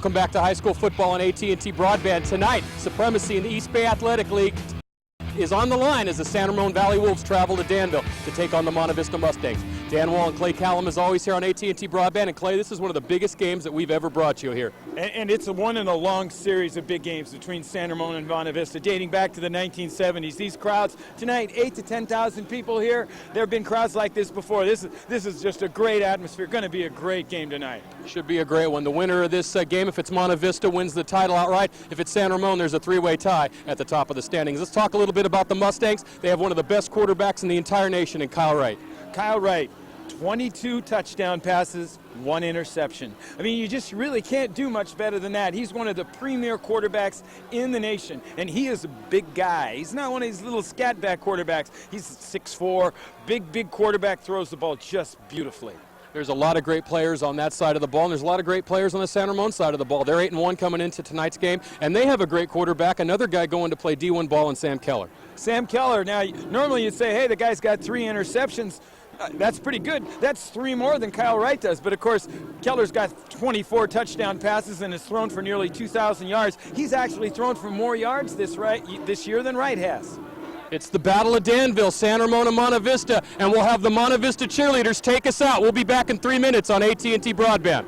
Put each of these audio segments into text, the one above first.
Welcome back to high school football on AT&T Broadband. Tonight, supremacy in the East Bay Athletic League is on the line as the San Ramon Valley Wolves travel to Danville to take on the Monte Vista Mustangs. Dan Wall and Clay Callum is always here on AT&T Broadband. And Clay, this is one of the biggest games that we've ever brought you here. And it's one in a long series of big games between San Ramon and Monte Vista, dating back to the 1970s. These crowds tonight, 8,000 to 10,000 people here. There have been crowds like this before. This is just a great atmosphere. Going to be a great game tonight. Should be a great one. The winner of this game, if it's Monte Vista, wins the title outright. If it's San Ramon, there's a three-way tie at the top of the standings. Let's talk a little bit about the Mustangs. They have one of the best quarterbacks in the entire nation in Kyle Wright. Kyle Wright, 22 touchdown passes, 1 interception. I mean, you just really can't do much better than that. He's one of the premier quarterbacks in the nation, and he is a big guy. He's not one of these little scat back quarterbacks. He's 6'4", big quarterback, throws the ball just beautifully. There's a lot of great players on that side of the ball, and there's a lot of great players on the San Ramon side of the ball. They're 8-1 coming into tonight's game, and they have a great quarterback, another guy going to play D1 ball, in Sam Keller. Sam Keller, now normally you'd say, hey, the guy's got 3 interceptions. That's pretty good. That's 3 more than Kyle Wright does. But, of course, Keller's got 24 touchdown passes and has thrown for nearly 2,000 yards. He's actually thrown for more yards this year than Wright has. It's the Battle of Danville, San Ramon and Monte Vista, and we'll have the Monte Vista cheerleaders take us out. We'll be back in 3 minutes on AT&T Broadband.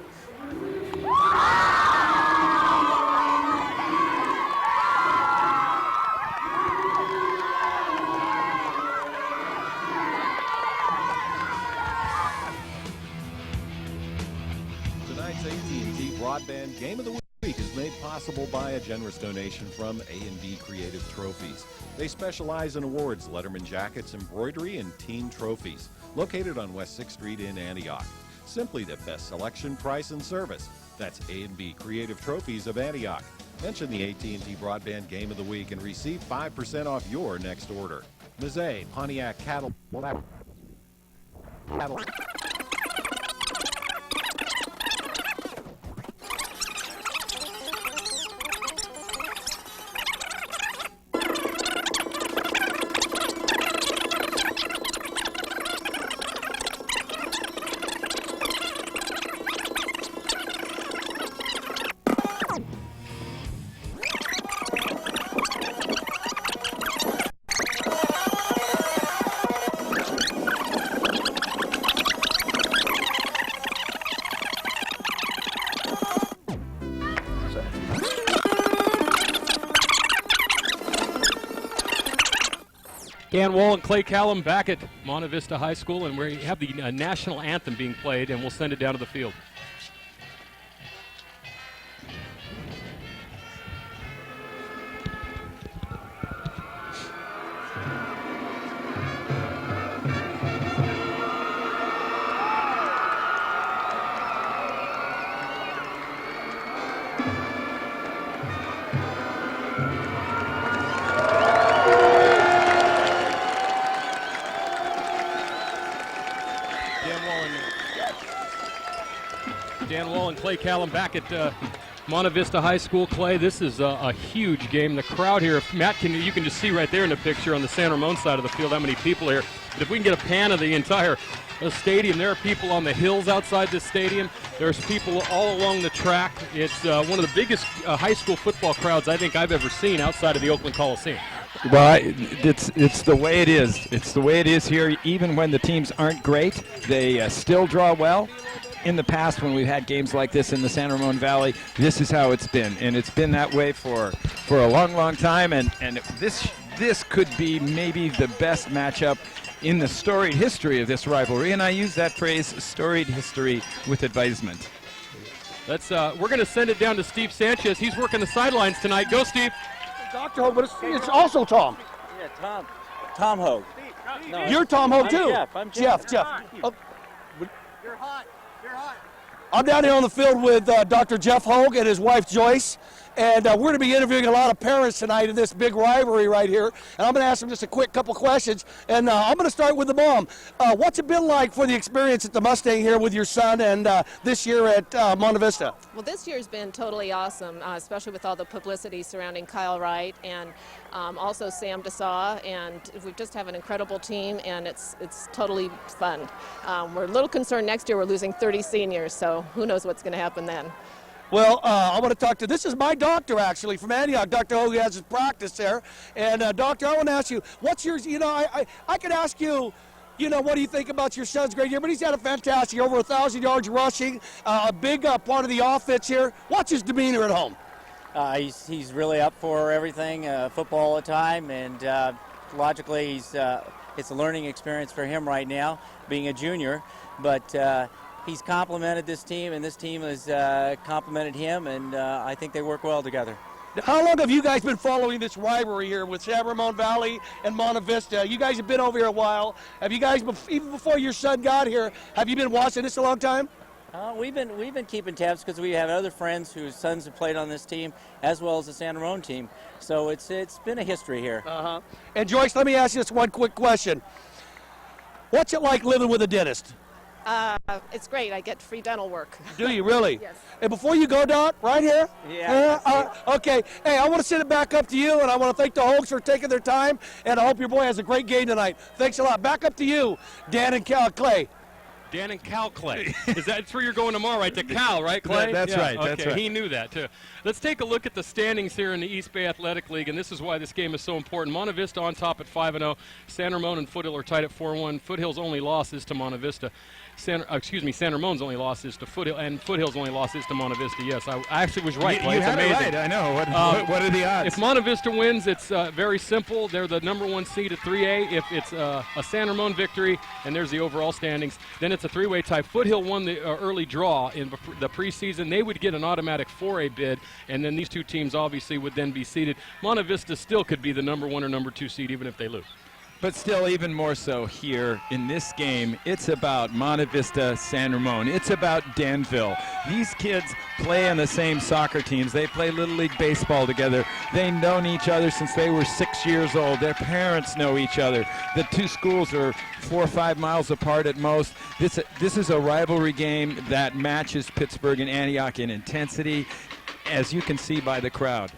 Tonight's AT&T Broadband Game of the Week is made possible by a generous donation from A&D Creative Trophies. They specialize in awards, Letterman jackets, embroidery, and team trophies. Located on West 6th Street in Antioch. Simply the best selection, price, and service. That's A&B Creative Trophies of Antioch. Mention the AT&T Broadband Game of the Week and receive 5% off your next order. Mazet, Pontiac Cattle. Dan Wall and Clay Callum back at Monte Vista High School, and we have the national anthem being played, and we'll send it down to the field. Dan Wall and Clay Callum back at Monte Vista High School. Clay, this is a huge game. The crowd here, if Matt, you can just see right there in the picture on the San Ramon side of the field how many people here. But if we can get a pan of the entire stadium, there are people on the hills outside the stadium. There's people all along the track. It's one of the biggest high school football crowds I think I've ever seen outside of the Oakland Coliseum. Well, it's the way it is. It's the way it is here. Even when the teams aren't great, they still draw well. In the past, when we've had games like this in the San Ramon Valley, this is how it's been, and it's been that way for a long time. And this could be maybe the best matchup in the storied history of this rivalry, and I use that phrase, storied history, with advisement. We're going to send it down to Steve Sanchez. He's working the sidelines tonight. Go, Steve. Dr. Hogue, but it's also Tom. Yeah, Tom Hogue. No, you're Tom Hogue, too. I'm Jeff. Oh. You're hot. I'm down here on the field with Dr. Jeff Hogue and his wife Joyce, and we're going to be interviewing a lot of parents tonight in this big rivalry right here, and I'm going to ask them just a quick couple questions, and I'm going to start with the mom. What's it been like for the experience at the Mustang here with your son and this year at Monte Vista? Well, this year's been totally awesome, especially with all the publicity surrounding Kyle Wright and also Sam DeSaw, and we just have an incredible team, and it's totally fun. We're a little concerned next year we're losing 30 seniors, so who knows what's going to happen then. Well, I want to talk to, this is my doctor actually from Antioch. Dr. Hogue has his practice there. And doctor, I want to ask you, what's your, I could ask you, what do you think about your son's great year? But he's had a fantastic year, over 1,000 yards rushing, a big part of the offense here. What's his demeanor at home? He's really up for everything, football all the time, and logically it's a learning experience for him right now, being a junior. But he's complimented this team, and this team has complimented him, and I think they work well together. How long have you guys been following this rivalry here with San Ramon Valley and Monte Vista? You guys have been over here a while. Have you guys, even before your son got here, have you been watching this a long time? We've been keeping tabs because we have other friends whose sons have played on this team, as well as the San Ramon team. So it's been a history here. And Joyce, let me ask you this one quick question. What's it like living with a dentist? It's great. I get free dental work. Do you really? Yes. And before you go, Doc, right here? Yeah. Okay. Hey, I want to send it back up to you, and I want to thank the Hogues for taking their time, and I hope your boy has a great game tonight. Thanks a lot. Back up to you, Dan and Clay. Dan and Cal Clay. That's where you're going tomorrow, right? To Cal, right, Clay? That's right. Okay. That's right. He knew that, too. Let's take a look at the standings here in the East Bay Athletic League, and this is why this game is so important. Monte Vista on top at 5-0. San Ramon and Foothill are tied at 4-1. Foothill's only loss is to Monte Vista. San Ramon's only loss is to Foothill, and Foothill's only loss is to Monte Vista. Yes, I actually was right. You had it right. I know. What are the odds? If Monte Vista wins, it's very simple. They're the #1 seed at 3A. If it's a San Ramon victory, and there's the overall standings, then it's a three-way tie. Foothill won the early draw in the preseason. They would get an automatic 4A bid, and then these two teams obviously would then be seeded. Monte Vista still could be the #1 or #2 seed even if they lose. But still, even more so here in this game, it's about Monte Vista, San Ramon. It's about Danville. These kids play on the same soccer teams. They play Little League Baseball together. They've known each other since they were 6 years old. Their parents know each other. The two schools are 4 or 5 miles apart at most. This is a rivalry game that matches Pittsburgh and Antioch in intensity, as you can see by the crowd.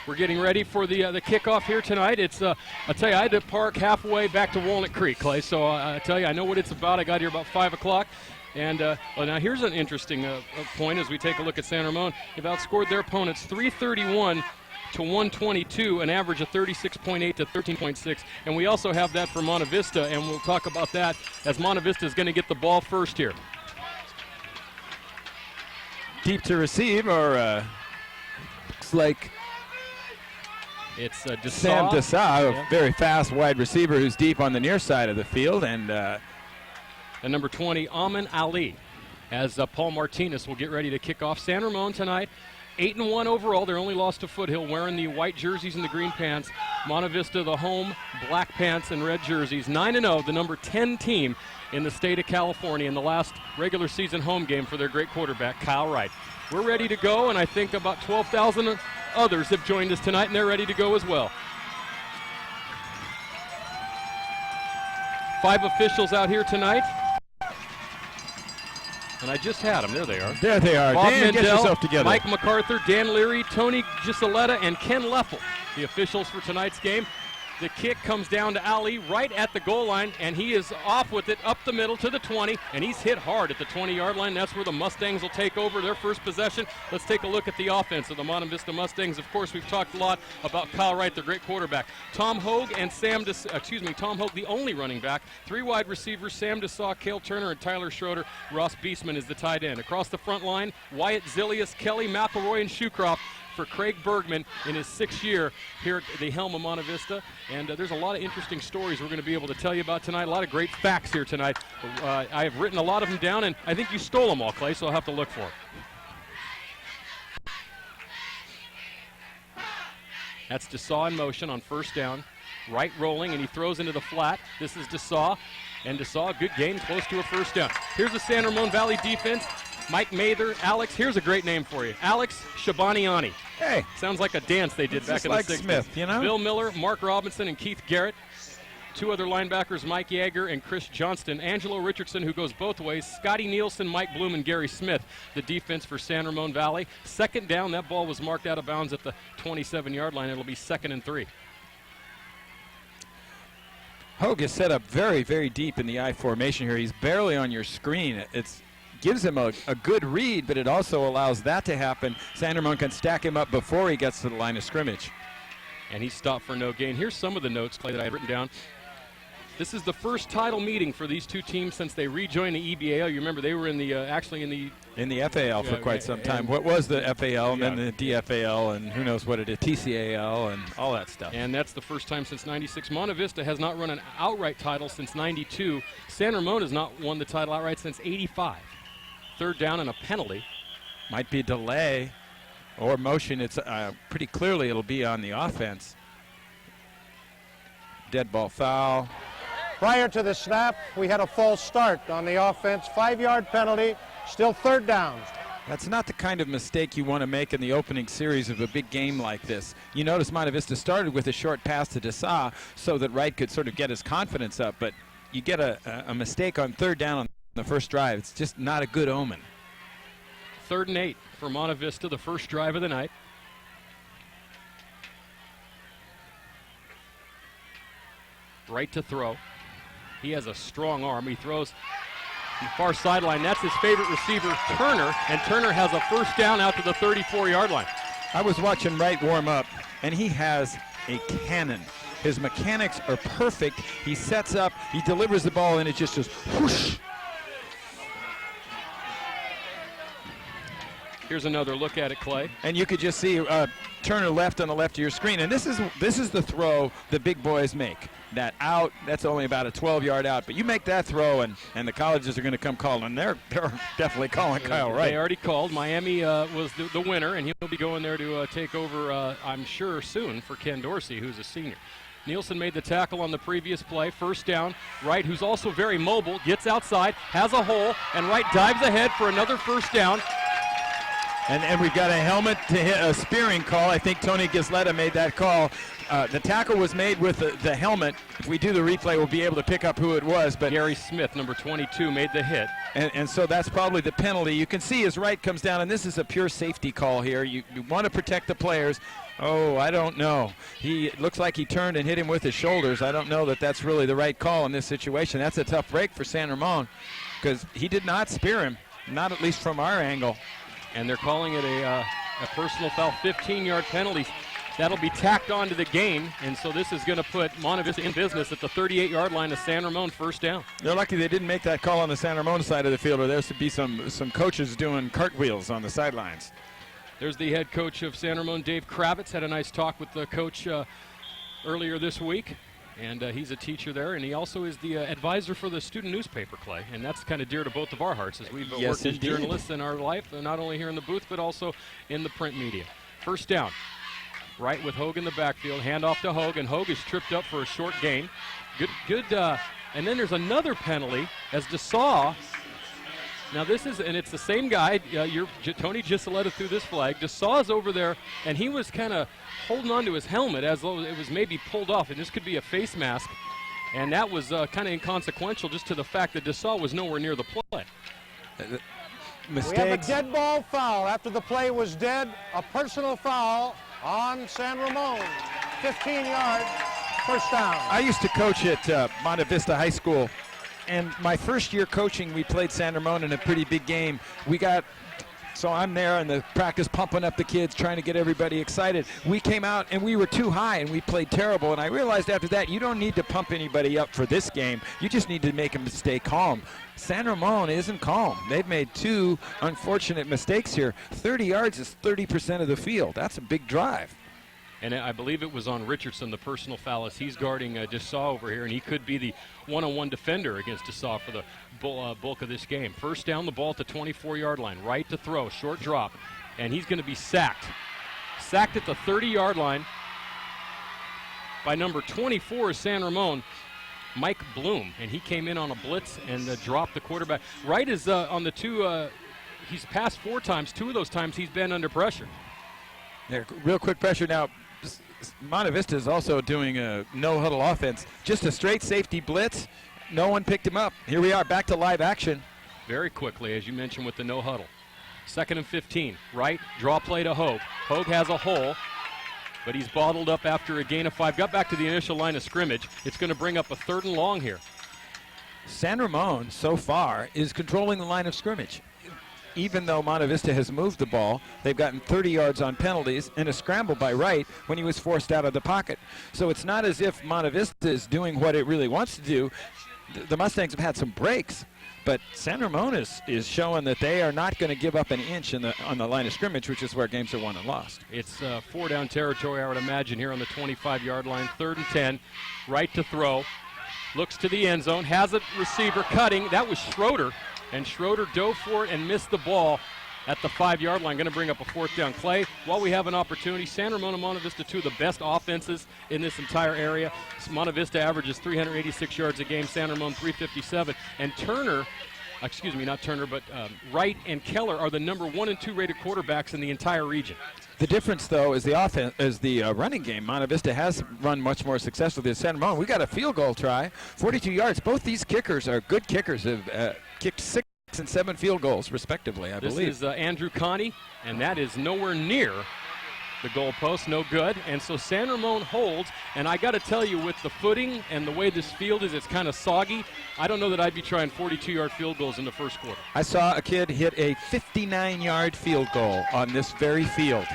We're getting ready for the kickoff here tonight. It's I tell you, I had to park halfway back to Walnut Creek, Clay. So I tell you, I know what it's about. I got here about 5 o'clock. And well, now here's an interesting point as we take a look at San Ramon. They've outscored their opponents 331 to 122, an average of 36.8 to 13.6. And we also have that for Monte Vista, and we'll talk about that as Monte Vista is going to get the ball first here. Deep to receive, or looks like it's Sam Dessa, a very fast wide receiver who's deep on the near side of the field, and number 20, Amin Ali, as Paul Martinez will get ready to kick off. San Ramon tonight, 8-1 overall. They're only lost to Foothill, wearing the white jerseys and the green pants. Monte Vista, the home, black pants and red jerseys. 9-0, the number 10 team in the state of California in the last regular season home game for their great quarterback, Kyle Wright. We're ready to go, and I think about 12,000 others have joined us tonight, and they're ready to go as well. 5 officials out here tonight. And I just had them. There they are. There they are. Bob Dan, Mendel, get yourself together. Mike MacArthur, Dan Leary, Tony Gisoletta, and Ken Leffel, the officials for tonight's game. The kick comes down to Ali right at the goal line, and he is off with it up the middle to the 20, and he's hit hard at the 20-yard line. That's where the Mustangs will take over their first possession. Let's take a look at the offense of the Monte Vista Mustangs. Of course, we've talked a lot about Kyle Wright, the great quarterback. Tom Hogue, the only running back. 3 wide receivers, Sam Dessa, Cale Turner, and Tyler Schroeder. Ross Beastman is the tight end. Across the front line, Wyatt Zilius, Kelly McElroy, and Shoecroft for Craig Bergman in his 6th year here at the helm of Monte Vista. And there's a lot of interesting stories we're going to be able to tell you about tonight. A lot of great facts here tonight. I have written a lot of them down, and I think you stole them all, Clay, so I'll have to look for them. That's Dessa in motion on first down. Right rolling, and he throws into the flat. This is Dessa, and Dessa, good game, close to a first down. Here's the San Ramon Valley defense. Mike Mather, Alex, here's a great name for you. Alex Shabaniani. Hey. Sounds like a dance they did back in the 60s. Smith, you know? Bill Miller, Mark Robinson, and Keith Garrett. 2 other linebackers, Mike Yeager and Chris Johnston. Angelo Richardson, who goes both ways. Scotty Nielsen, Mike Bloom, and Gary Smith, the defense for San Ramon Valley. Second down, that ball was marked out of bounds at the 27-yard line. It'll be 2nd and 3. Hogue is set up very, very deep in the I formation here. He's barely on your screen. It's gives him a good read, but it also allows that to happen. San Ramon can stack him up before he gets to the line of scrimmage. And he stopped for no gain. Here's some of the notes, Clay, that I had written down. This is the first title meeting for these two teams since they rejoined the EBAL. You remember they were in the actually in the FAL for quite some time. What was the FAL and then the DFAL and who knows what it is, TCAL and all that stuff. And that's the first time since '96. Monte Vista has not run an outright title since '92. San Ramon has not won the title outright since '85. Third down and a penalty. Might be delay or motion. It's pretty clearly it'll be on the offense. Dead ball foul. Prior to the snap, we had a false start on the offense. 5-yard penalty, still third down. That's not the kind of mistake you want to make in the opening series of a big game like this. You notice Monte Vista started with a short pass to Dessau so that Wright could sort of get his confidence up, but you get a mistake on third down on the first drive. It's just not a good omen. 3rd and 8 for Monte Vista, the first drive of the night. Right to throw. He has a strong arm. He throws the far sideline. That's his favorite receiver, Turner, and Turner has a first down out to the 34-yard line. I was watching Wright warm up, and he has a cannon. His mechanics are perfect. He sets up, he delivers the ball, and it just goes whoosh. Here's another look at it, Clay. And you could just see Turner left on the left of your screen. And this is the throw the big boys make. That out, that's only about a 12-yard out. But you make that throw, and the colleges are going to come calling. And they're definitely calling Kyle Wright. They already called. Miami was the winner, and he'll be going there to take over, I'm sure, soon for Ken Dorsey, who's a senior. Nielsen made the tackle on the previous play. First down. Wright, who's also very mobile, gets outside, has a hole, and Wright dives ahead for another first down. And we've got a helmet to hit a spearing call. I think Tony Gisletta made that call. The tackle was made with the helmet. If we do the replay, we'll be able to pick up who it was. But Gary Smith, number 22, made the hit. And so that's probably the penalty. You can see as Wright comes down, and this is a pure safety call here. You want to protect the players. Oh, I don't know. It looks like he turned and hit him with his shoulders. I don't know that that's really the right call in this situation. That's a tough break for San Ramon because he did not spear him, not at least from our angle. And they're calling it a personal foul, 15-yard penalty. That'll be tacked on to the game, and so this is going to put Monte Vista in business at the 38-yard line of San Ramon, first down. They're lucky they didn't make that call on the San Ramon side of the field, or there should be some coaches doing cartwheels on the sidelines. There's the head coach of San Ramon, Dave Kravitz. Had a nice talk with the coach earlier this week. And he's a teacher there, and he also is the advisor for the student newspaper, Clay. And that's kind of dear to both of our hearts as we've worked as journalists in our life, not only here in the booth, but also in the print media. First down. Right with Hogue in the backfield. Handoff to Hogue, and Hogue is tripped up for a short gain. Good. And then there's another penalty as Dessau. Now this is, and it's the same guy. Tony Gisletta threw this flag. Dessau's over there, and he was kind of holding on to his helmet as though it was maybe pulled off, and this could be a face mask. And that was kind of inconsequential just to the fact that Dessau was nowhere near the play. Mistakes. We have a dead ball foul after the play was dead. A personal foul on San Ramon. 15 yards, first down. I used to coach at Monte Vista High School. And my first year coaching, we played San Ramon in a pretty big game. So I'm there in the practice pumping up the kids, trying to get everybody excited. We came out and we were too high and we played terrible. And I realized after that, you don't need to pump anybody up for this game. You just need to make them stay calm. San Ramon isn't calm. They've made two unfortunate mistakes here. 30 yards is 30% of the field. That's a big drive. And I believe it was on Richardson, the personal foul, as he's guarding Dessau over here, and he could be the one-on-one defender against Dessau for the bulk of this game. First down, the ball at the 24-yard line. Right to throw, short drop, and he's going to be sacked. Sacked at the 30-yard line by number 24 is San Ramon, Mike Bloom, and he came in on a blitz and dropped the quarterback. Wright is on the two, he's passed 4 times. 2 of those times he's been under pressure. Yeah, real quick pressure now. Monte Vista is also doing a no-huddle offense. Just a straight safety blitz. No one picked him up. Here we are back to live action. Very quickly, as you mentioned, with the no-huddle. 2nd and 15. Right, draw play to Hogue. Hogue has a hole, but he's bottled up after a gain of 5. Got back to the initial line of scrimmage. It's going to bring up a 3rd and long here. San Ramon, so far, is controlling the line of scrimmage. even though Monte Vista has moved the ball, they've gotten 30 yards on penalties and a scramble by Wright when he was forced out of the pocket. So it's not as if Monte Vista is doing what it really wants to do. The Mustangs have had some breaks, but San Ramon is showing that they are not going to give up an inch on the line of scrimmage, which is where games are won and lost. It's 4-down territory, I would imagine, here on the 25-yard line. 3rd and 10, Wright to throw. Looks to the end zone, has a receiver cutting. That was Schroeder, and Schroeder dove for it and missed the ball at the 5-yard line. Going to bring up a 4th down. Clay, while we have an opportunity, San Ramon and Monte Vista, two of the best offenses in this entire area. Monte Vista averages 386 yards a game, San Ramon 357. And Wright and Keller are the number 1 and 2 rated quarterbacks in the entire region. The difference, though, is the running game. Monte Vista has run much more successfully than San Ramon. We got a field goal try, 42 yards. Both these kickers are good kickers. Have kicked 6 and 7 field goals, respectively, I believe. This is Andrew Connie, and that is nowhere near the goalpost, no good. And so San Ramon holds, and I got to tell you, with the footing and the way this field is, it's kind of soggy. I don't know that I'd be trying 42-yard field goals in the first quarter. I saw a kid hit a 59-yard field goal on this very field.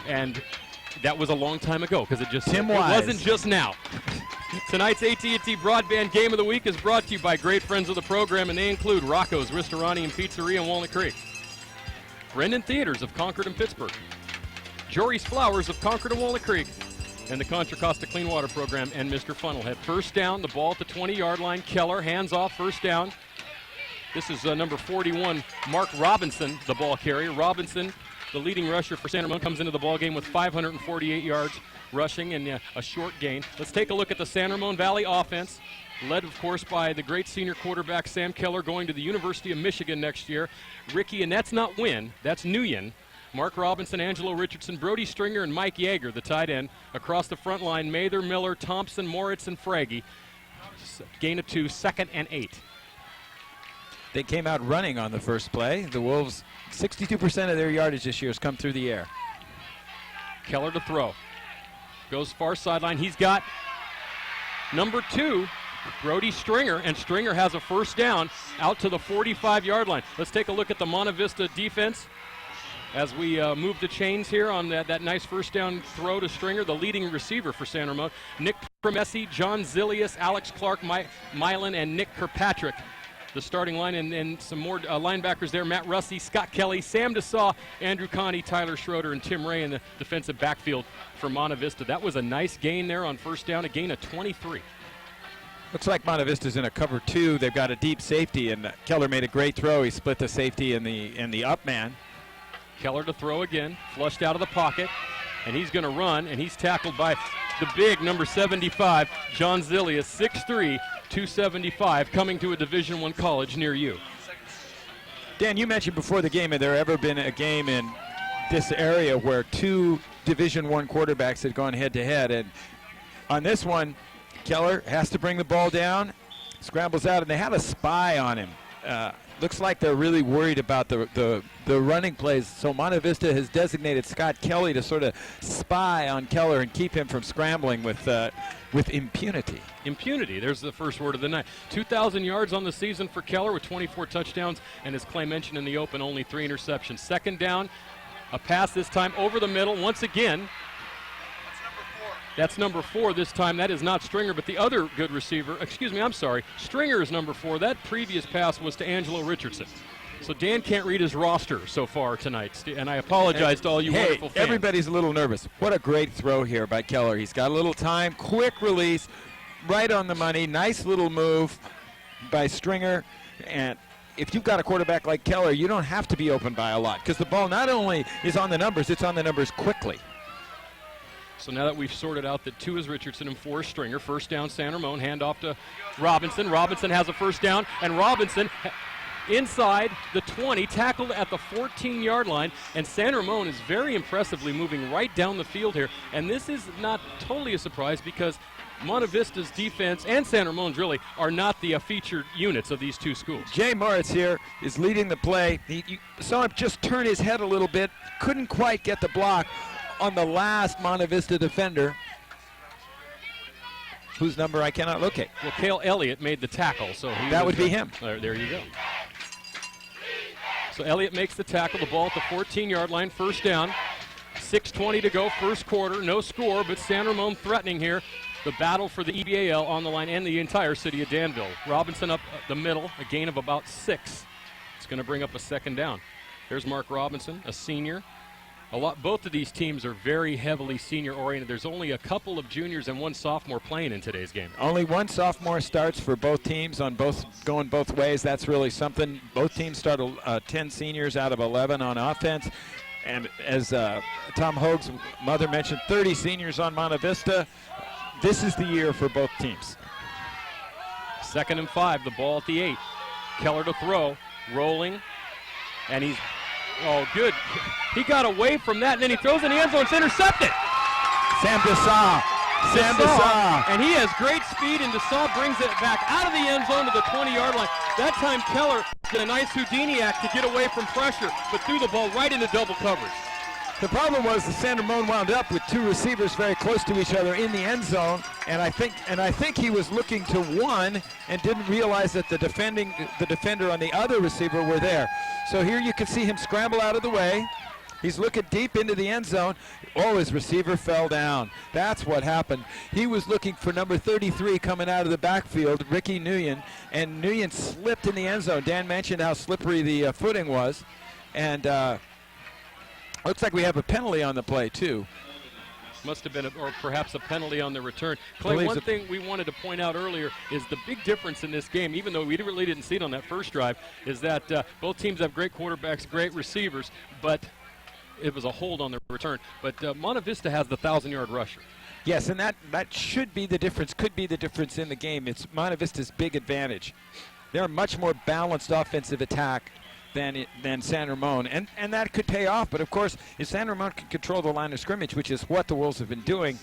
And that was a long time ago, because it Wise. wasn't just now. Tonight's AT&T Broadband Game of the Week is brought to you by great friends of the program, and they include Rocco's Ristorani and Pizzeria in Walnut Creek, Brendan Theaters of Concord and Pittsburgh, Jory's Flowers of Concord and Walnut Creek, and the Contra Costa Clean Water Program and Mr. Funnelhead. First down, the ball at the 20-yard line. Keller, hands off, first down. This is number 41, Mark Robinson, the ball carrier. Robinson, the leading rusher for San Ramon, comes into the ball game with 548 yards rushing and a short gain. Let's take a look at the San Ramon Valley offense, led, of course, by the great senior quarterback Sam Keller, going to the University of Michigan next year. Ricky, and that's not Wynn, that's Nguyen. Mark Robinson, Angelo Richardson, Brody Stringer, and Mike Yeager, the tight end. Across the front line, Mather, Miller, Thompson, Moritz, and Fraggy. Gain of 2, 2nd and 8. They came out running on the first play. The Wolves, 62% of their yardage this year has come through the air. Keller to throw. Goes far sideline. He's got number 2, Brody Stringer, and Stringer has a first down out to the 45-yard line. Let's take a look at the Monte Vista defense as we move the chains here on that nice first down throw to Stringer, the leading receiver for San Ramon. Nick Promessi, John Zilius, Alex Clark, Milan, and Nick Kirkpatrick. The starting line, and some more linebackers there. Matt Russey, Scott Kelly, Sam DeSaw, Andrew Connie, Tyler Schroeder, and Tim Ray in the defensive backfield for Monte Vista. That was a nice gain there on first down, a gain of 23. Looks like Monte Vista's in a cover 2. They've got a deep safety, and Keller made a great throw. He split the safety and the up man. Keller to throw again, flushed out of the pocket, and he's going to run, and he's tackled by the big number 75, John Zilius, 6'3", 275, coming to a Division I college near you. Dan, you mentioned before the game, had there ever been a game in this area where 2 Division I quarterbacks had gone head-to-head? And on this one, Keller has to bring the ball down, scrambles out, and they have a spy on him. Looks like they're really worried about the running plays. So Monte Vista has designated Scott Kelly to sort of spy on Keller and keep him from scrambling with impunity. Impunity, there's the first word of the night. 2,000 yards on the season for Keller with 24 touchdowns, and as Clay mentioned in the open, only 3 interceptions. Second down, a pass this time over the middle. Once again, that's number 4 this time. That is not Stringer, but the other good receiver. Stringer is number 4. That previous pass was to Angelo Richardson. So Dan can't read his roster so far tonight, and I apologize to all you wonderful fans. Everybody's a little nervous. What a great throw here by Keller. He's got a little time, quick release, right on the money. Nice little move by Stringer. And if you've got a quarterback like Keller, you don't have to be open by a lot, because the ball not only is on the numbers, it's on the numbers quickly. So now that we've sorted out that 2 is Richardson and 4 is Stringer, first down San Ramon, hand off to Robinson. Robinson has a first down, and Robinson inside the 20, tackled at the 14-yard line, and San Ramon is very impressively moving right down the field here. And this is not totally a surprise, because Monte Vista's defense and San Ramon's really are not the featured units of these two schools. Jay Moritz here is leading the play. You saw him just turn his head a little bit, couldn't quite get the block on the last Monte Vista defender, whose number I cannot locate. Well, Cale Elliott made the tackle, so that would be him. There you go. So Elliott makes the tackle, the ball at the 14-yard line, first down. 6:20 to go, first quarter, no score, but San Ramon threatening here. The battle for the EBAL on the line and the entire city of Danville. Robinson up the middle, a gain of about 6. It's going to bring up a second down. There's Mark Robinson, a senior. Both of these teams are very heavily senior-oriented. There's only a couple of juniors and one sophomore playing in today's game. Only one sophomore starts for both teams going both ways. That's really something. Both teams start 10 seniors out of 11 on offense. And as Tom Hoag's mother mentioned, 30 seniors on Monte Vista. This is the year for both teams. 2nd and 5, the ball at the 8. Keller to throw, rolling, and he's, good. He got away from that, and then he throws in the end zone. It's intercepted. Sam Desau. And he has great speed, and Desau brings it back out of the end zone to the 20-yard line. That time Keller did a nice Houdini act to get away from pressure, but threw the ball right into double coverage. The problem was the San Ramon wound up with 2 receivers very close to each other in the end zone, and I think he was looking to one and didn't realize that the defender on the other receiver were there. So here you can see him scramble out of the way. He's looking deep into the end zone. Oh, his receiver fell down. That's what happened. He was looking for number 33 coming out of the backfield, Ricky Nguyen, and Nguyen slipped in the end zone. Dan mentioned how slippery the footing was, and looks like we have a penalty on the play, too. Must have been, or perhaps a penalty on the return. Clay, one thing we wanted to point out earlier is the big difference in this game, even though we really didn't see it on that first drive, is that both teams have great quarterbacks, great receivers, but it was a hold on the return. But Monte Vista has the 1,000-yard rusher. Yes, and that should be the difference, could be the difference in the game. It's Monte Vista's big advantage. They're a much more balanced offensive attack than San Ramon, and that could pay off. But of course, if San Ramon can control the line of scrimmage, which is what the Wolves have been doing,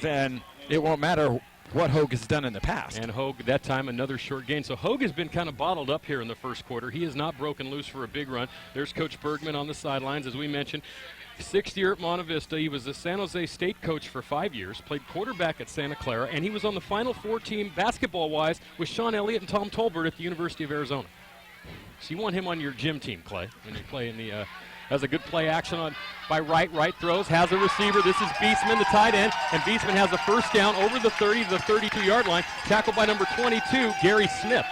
then it won't matter what Hoag has done in the past. And Hoag, that time, another short gain. So Hoag has been kind of bottled up here in the first quarter. He has not broken loose for a big run. There's Coach Bergman on the sidelines, as we mentioned. 6th year at Monte Vista. He was the San Jose State coach for 5 years, played quarterback at Santa Clara, and he was on the Final Four team basketball-wise with Sean Elliott and Tom Tolbert at the University of Arizona. So you want him on your gym team, Clay, when you play in the has a good play action on by Wright. Wright throws, has a receiver. This is Beastman, the tight end, and Beastman has a first down over the 30 to the 32-yard line. Tackled by number 22, Gary Smith.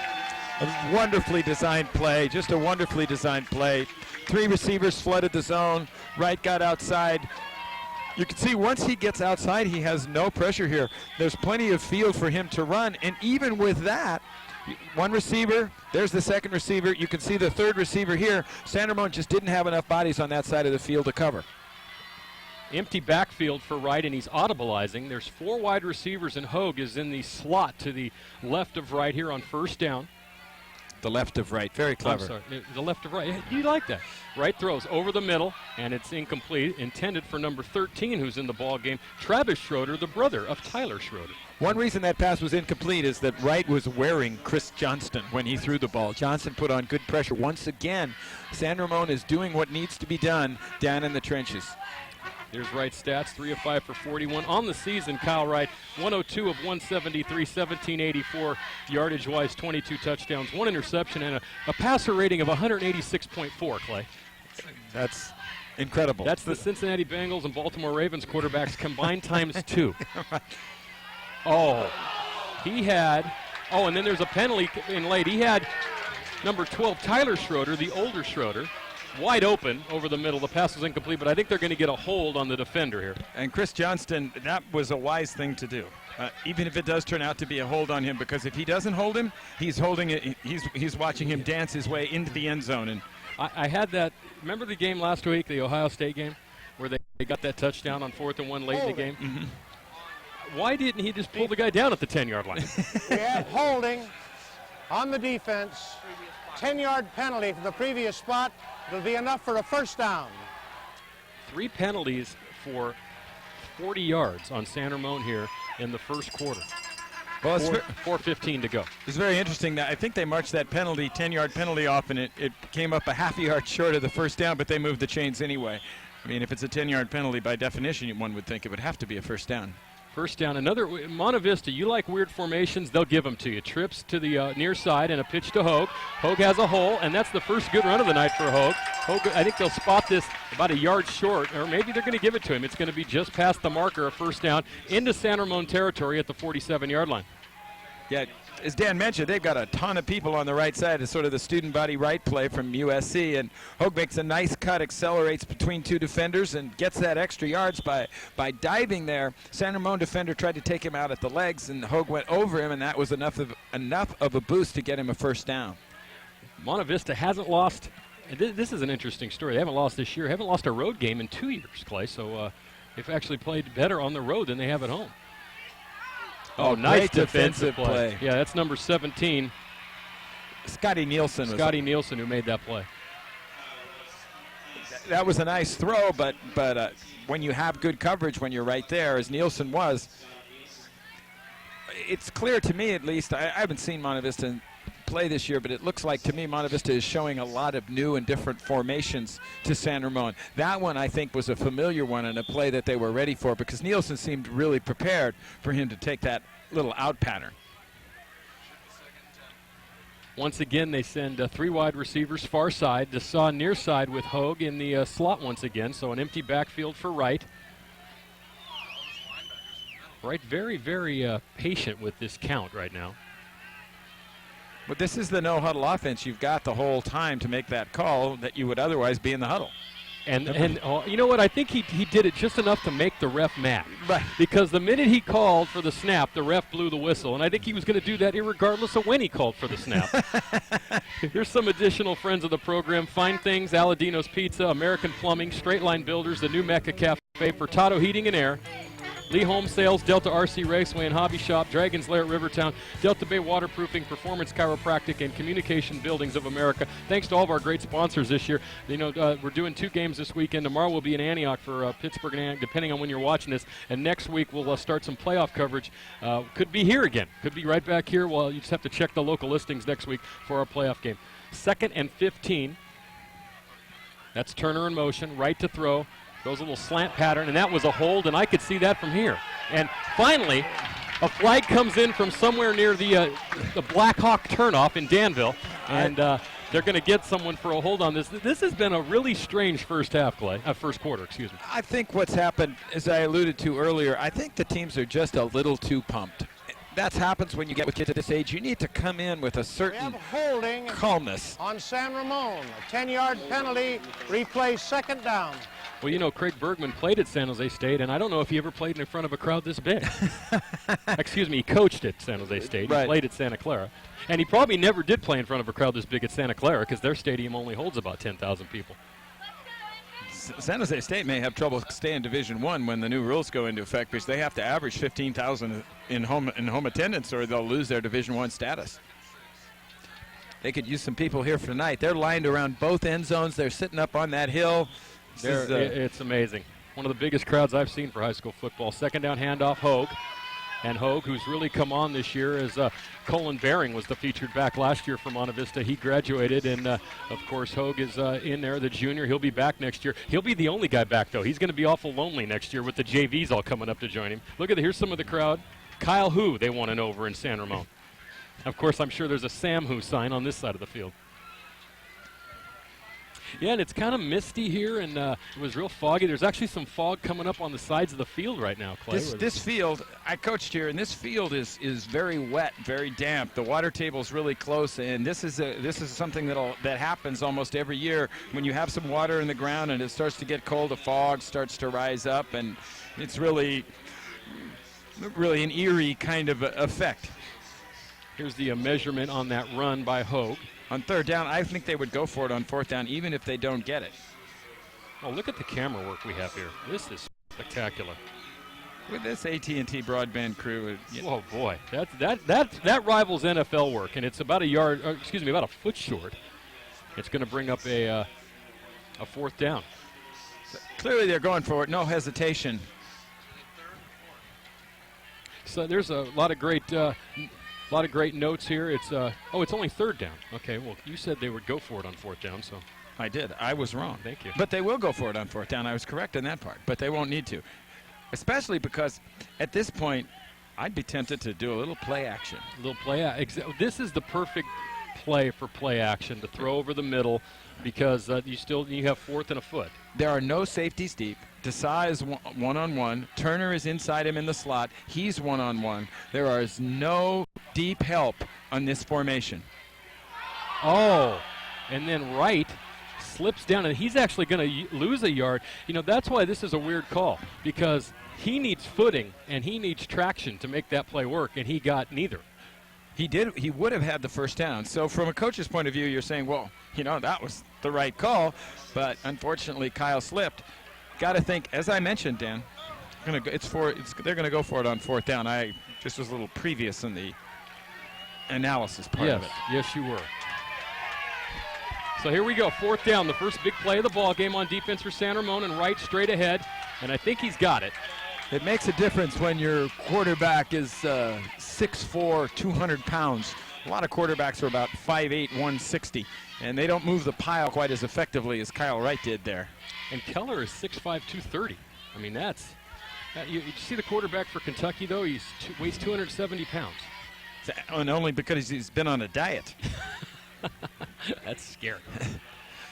A wonderfully designed play, just a wonderfully designed play. 3 receivers flooded the zone. Wright got outside. You can see once he gets outside, he has no pressure here. There's plenty of field for him to run, and even with that, one receiver, there's the second receiver. You can see the third receiver here. San Ramon just didn't have enough bodies on that side of the field to cover. Empty backfield for Wright, and he's audibilizing. There's 4 wide receivers, and Hoag is in the slot to the left of Wright here on first down. The left of Wright, very clever. I'm sorry, the left of Wright. You like that? Wright throws over the middle, and it's incomplete. Intended for number 13, who's in the ball game, Travis Schroeder, the brother of Tyler Schroeder. One reason that pass was incomplete is that Wright was wearing Chris Johnston when he threw the ball. Johnston put on good pressure. Once again, San Ramon is doing what needs to be done down in the trenches. There's Wright's stats, 3 of 5 for 41. On the season, Kyle Wright, 102 of 173, 1784 yardage-wise, 22 touchdowns, 1 interception, and a passer rating of 186.4, Clay. That's incredible. That's the Cincinnati Bengals and Baltimore Ravens quarterbacks combined times 2. And then there's a penalty in late. He had number 12, Tyler Schroeder, the older Schroeder, wide open over the middle. The pass was incomplete, but I think they're going to get a hold on the defender here. And Chris Johnston, that was a wise thing to do, even if it does turn out to be a hold on him, because if he doesn't hold him, he's holding it. He's watching him dance his way into the end zone. And I had that. Remember the game last week, the Ohio State game, where they got that touchdown on 4th and 1 late in the game? Mm-hmm. Why didn't he just pull the guy down at the 10-yard line? We had holding on the defense. 10-yard penalty for the previous spot. It'll be enough for a first down. 3 penalties for 40 yards on San Ramon here in the first quarter. Well, 4:15 to go. It's very interesting that I think they marched that penalty, 10-yard penalty off, and it came up a half a yard short of the first down, but they moved the chains anyway. I mean, if it's a 10-yard penalty, by definition, one would think it would have to be a first down. First down. Another Monte Vista, you like weird formations, they'll give them to you. Trips to the near side and a pitch to Hogue. Hogue has a hole, and that's the first good run of the night for Hogue. Hogue, I think they'll spot this about a yard short, or maybe they're going to give it to him. It's going to be just past the marker, a first down into San Ramon territory at the 47-yard line. Yeah, as Dan mentioned, they've got a ton of people on the right side. It's sort of the student body right play from USC, and Hogue makes a nice cut, accelerates between two defenders, and gets that extra yards by diving there. San Ramon defender tried to take him out at the legs, and Hogue went over him, and that was enough of a boost to get him a first down. Monte Vista hasn't lost. This is an interesting story. They haven't lost this year. Haven't lost a road game in 2 years, Clay. So they've actually played better on the road than they have at home. Oh, nice defensive play. Yeah, that's number 17. Scotty Nielsen. Scotty Nielsen who made that play. That was a nice throw, but when you have good coverage when you're right there, as Nielsen was, it's clear to me at least, I haven't seen Monte Vista play this year, but it looks like to me Monte Vista is showing a lot of new and different formations to San Ramon. That one I think was a familiar one and a play that they were ready for, because Nielsen seemed really prepared for him to take that little out pattern. Once again, they send 3 wide receivers far side. Desaw near side with Hogue in the slot once again, so an empty backfield for Wright. Wright very, very patient with this count right now. But this is the no-huddle offense. You've got the whole time to make that call that you would otherwise be in the huddle. And you know what? I think he did it just enough to make the ref mad. Right. Because the minute he called for the snap, the ref blew the whistle. And I think he was going to do that irregardless of when he called for the snap. Here's some additional friends of the program. Fine Things, Aladino's Pizza, American Plumbing, Straight Line Builders, the New Mecca Cafe, Furtado Heating and Air, Lee Home Sales, Delta RC Raceway and Hobby Shop, Dragon's Lair at Rivertown, Delta Bay Waterproofing, Performance Chiropractic, and Communication Buildings of America. Thanks to all of our great sponsors this year. You know, we're doing 2 games this weekend. Tomorrow we'll be in Antioch for Pittsburgh and Antioch, depending on when you're watching this. And next week we'll start some playoff coverage. Could be here again. Could be right back here. Well, you just have to check the local listings next week for our playoff game. 2nd and 15. That's Turner in motion, right to throw. Goes a little slant pattern, and that was a hold, and I could see that from here. And finally, a flag comes in from somewhere near the Black Hawk turnoff in Danville, and they're going to get someone for a hold on this. This has been a really strange first quarter, excuse me. I think what's happened, as I alluded to earlier, I think the teams are just a little too pumped. That happens when you get with kids at this age. You need to come in with a certain holding calmness. On San Ramon, a 10-yard penalty, replay 2nd down. Well, you know, Craig Bergman played at San Jose State, and I don't know if he ever played in front of a crowd this big. Excuse me, he coached at San Jose State. He played at Santa Clara. And he probably never did play in front of a crowd this big at Santa Clara, because their stadium only holds about 10,000 people. San Jose State may have trouble staying Division I when the new rules go into effect, because they have to average 15,000 in home attendance, or they'll lose their Division I status. They could use some people here for tonight. They're lined around both end zones. They're sitting up on that hill. It's amazing. One of the biggest crowds I've seen for high school football. 2nd down handoff, Hogue. And Hogue, who's really come on this year, is Colin Baring was the featured back last year for Monte Vista. He graduated, and of course Hogue is in there, the junior. He'll be back next year. He'll be the only guy back, though. He's going to be awful lonely next year with the JVs all coming up to join him. Look at here's some of the crowd. Kyle Hu, they won an over in San Ramon. Of course, I'm sure there's a Sam Hu sign on this side of the field. Yeah, and it's kind of misty here, and it was real foggy. There's actually some fog coming up on the sides of the field right now, Clay. This field, I coached here, and this field is very wet, very damp. The water table's really close, and this is something that happens almost every year when you have some water in the ground and it starts to get cold. The fog starts to rise up, and it's really an eerie kind of effect. Here's the measurement on that run by Hogue. On 3rd down, I think they would go for it on 4th down, even if they don't get it. Oh, look at the camera work we have here. This is spectacular. With this AT&T broadband crew. Oh boy, that rivals NFL work, and it's about about a foot short. It's going to bring up a 4th down. Clearly, they're going for it. No hesitation. So there's a lot of great notes here. It's only 3rd down. Okay, well, you said they would go for it on 4th down, so. I did. I was wrong. Thank you. But they will go for it on 4th down. I was correct in that part, but they won't need to. especially because at this point, I'd be tempted to do a little play action. A little play. This is the perfect play for play action, to throw over the middle, because you have fourth and a foot. There are no safeties deep. Desai is one-on-one. Turner is inside him in the slot. He's one-on-one. There is no deep help on this formation. Oh, and then Wright slips down, and he's actually going to lose a yard. You know, that's why this is a weird call, because he needs footing and he needs traction to make that play work, and he got neither. He would have had the first down. So from a coach's point of view, you're saying, well, you know, that was the right call, but unfortunately Kyle slipped. Got to think, as I mentioned, Dan, they're going to go for it on fourth down. I just was a little previous in the analysis part of it. Yes, you were. So here we go, fourth down, the first big play of the ball game on defense for San Ramon, and Wright straight ahead, and I think he's got it. It makes a difference when your quarterback is 6'4", 200 pounds. A lot of quarterbacks are about 5'8", 160, and they don't move the pile quite as effectively as Kyle Wright did there. And Keller is 6'5", 230. I mean, you see the quarterback for Kentucky, though? He weighs 270 pounds. And only because he's been on a diet. That's scary.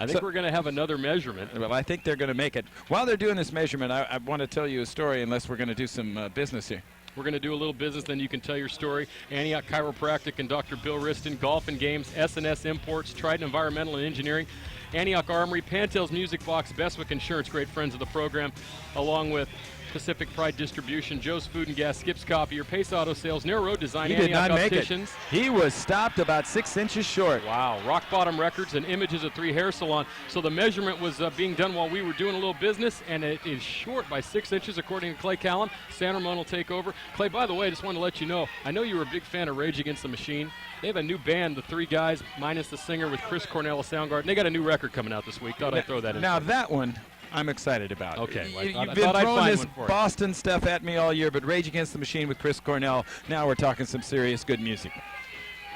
I think we're going to have another measurement. Well, I think they're going to make it. While they're doing this measurement, I want to tell you a story, unless we're going to do some business here. We're going to do a little business, then you can tell your story. Antioch Chiropractic and Dr. Bill Riston, Golf and Games, S&S Imports, Trident Environmental and Engineering, Antioch Armory, Pantel's Music Box, Bestwick Insurance, great friends of the program, along with Pacific Pride Distribution, Joe's Food and Gas, Skips Copier, Pace Auto Sales, Narrow Road Design, he did Antioch not make Opticians. It. He was stopped about 6 inches short. Wow. Rock Bottom Records and Images of 3 Hair Salon. So the measurement was being done while we were doing a little business, and it is short by 6 inches according to Clay Callum. San Ramon will take over. Clay, by the way, I just wanted to let you know, I know you were a big fan of Rage Against the Machine. They have a new band, the 3 guys, minus the singer, with Chris Cornell, a sound guard. And they got a new record coming out this week. Thought I'd throw that in. Now that one I'm excited about. Okay. You've been throwing this Boston stuff at me all year, but Rage Against the Machine with Chris Cornell, now we're talking some serious good music.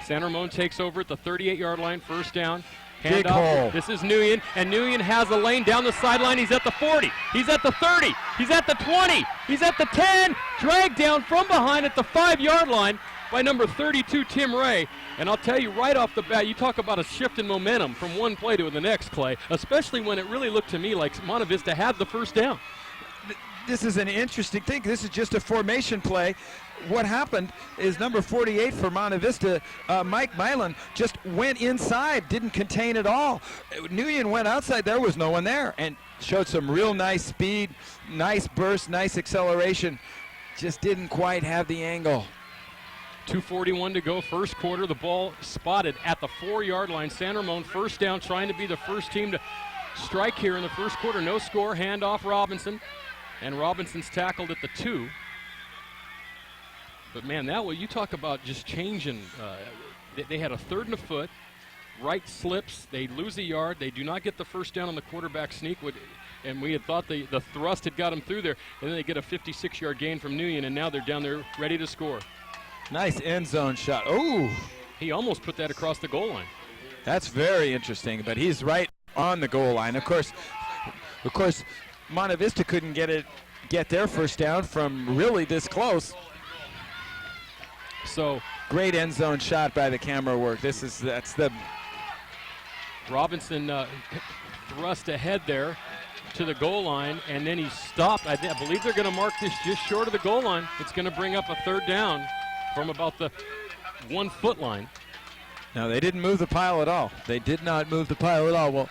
San Ramon takes over at the 38-yard line, first down. Big hole. This is Nguyen, and Nguyen has a lane down the sideline. He's at the 40. He's at the 30. He's at the 20. He's at the 10. Dragged down from behind at the 5-yard line by number 32, Tim Ray. And I'll tell you right off the bat, you talk about a shift in momentum from one play to the next, Clay, especially when it really looked to me like Monte Vista had the first down. This is an interesting thing. This is just a formation play. What happened is number 48 for Monte Vista, Mike Milan, just went inside, didn't contain at all. Nguyen went outside, there was no one there, and showed some real nice speed, nice burst, nice acceleration. Just didn't quite have the angle. 2:41 to go, first quarter. The ball spotted at the 4-yard line. San Ramon first down, trying to be the first team to strike here in the first quarter. No score, handoff Robinson. And Robinson's tackled at the 2. But man, you talk about just changing. They had a 3rd and a foot. Wright slips. They lose a yard. They do not get the first down on the quarterback sneak. And we had thought the thrust had got him through there. And then they get a 56-yard gain from Nguyen, and now they're down there ready to score. Nice end zone shot. Oh, he almost put that across the goal line. That's very interesting, but he's right on the goal line. Of course, Monte Vista couldn't get their first down from really this close. So great end zone shot by the camera work. That's the Robinson thrust ahead there to the goal line, and then he stopped. I believe they're going to mark this just short of the goal line. It's going to bring up a 3rd down from about the 1-foot line. No, they didn't move the pile at all. They did not move the pile at all. Well,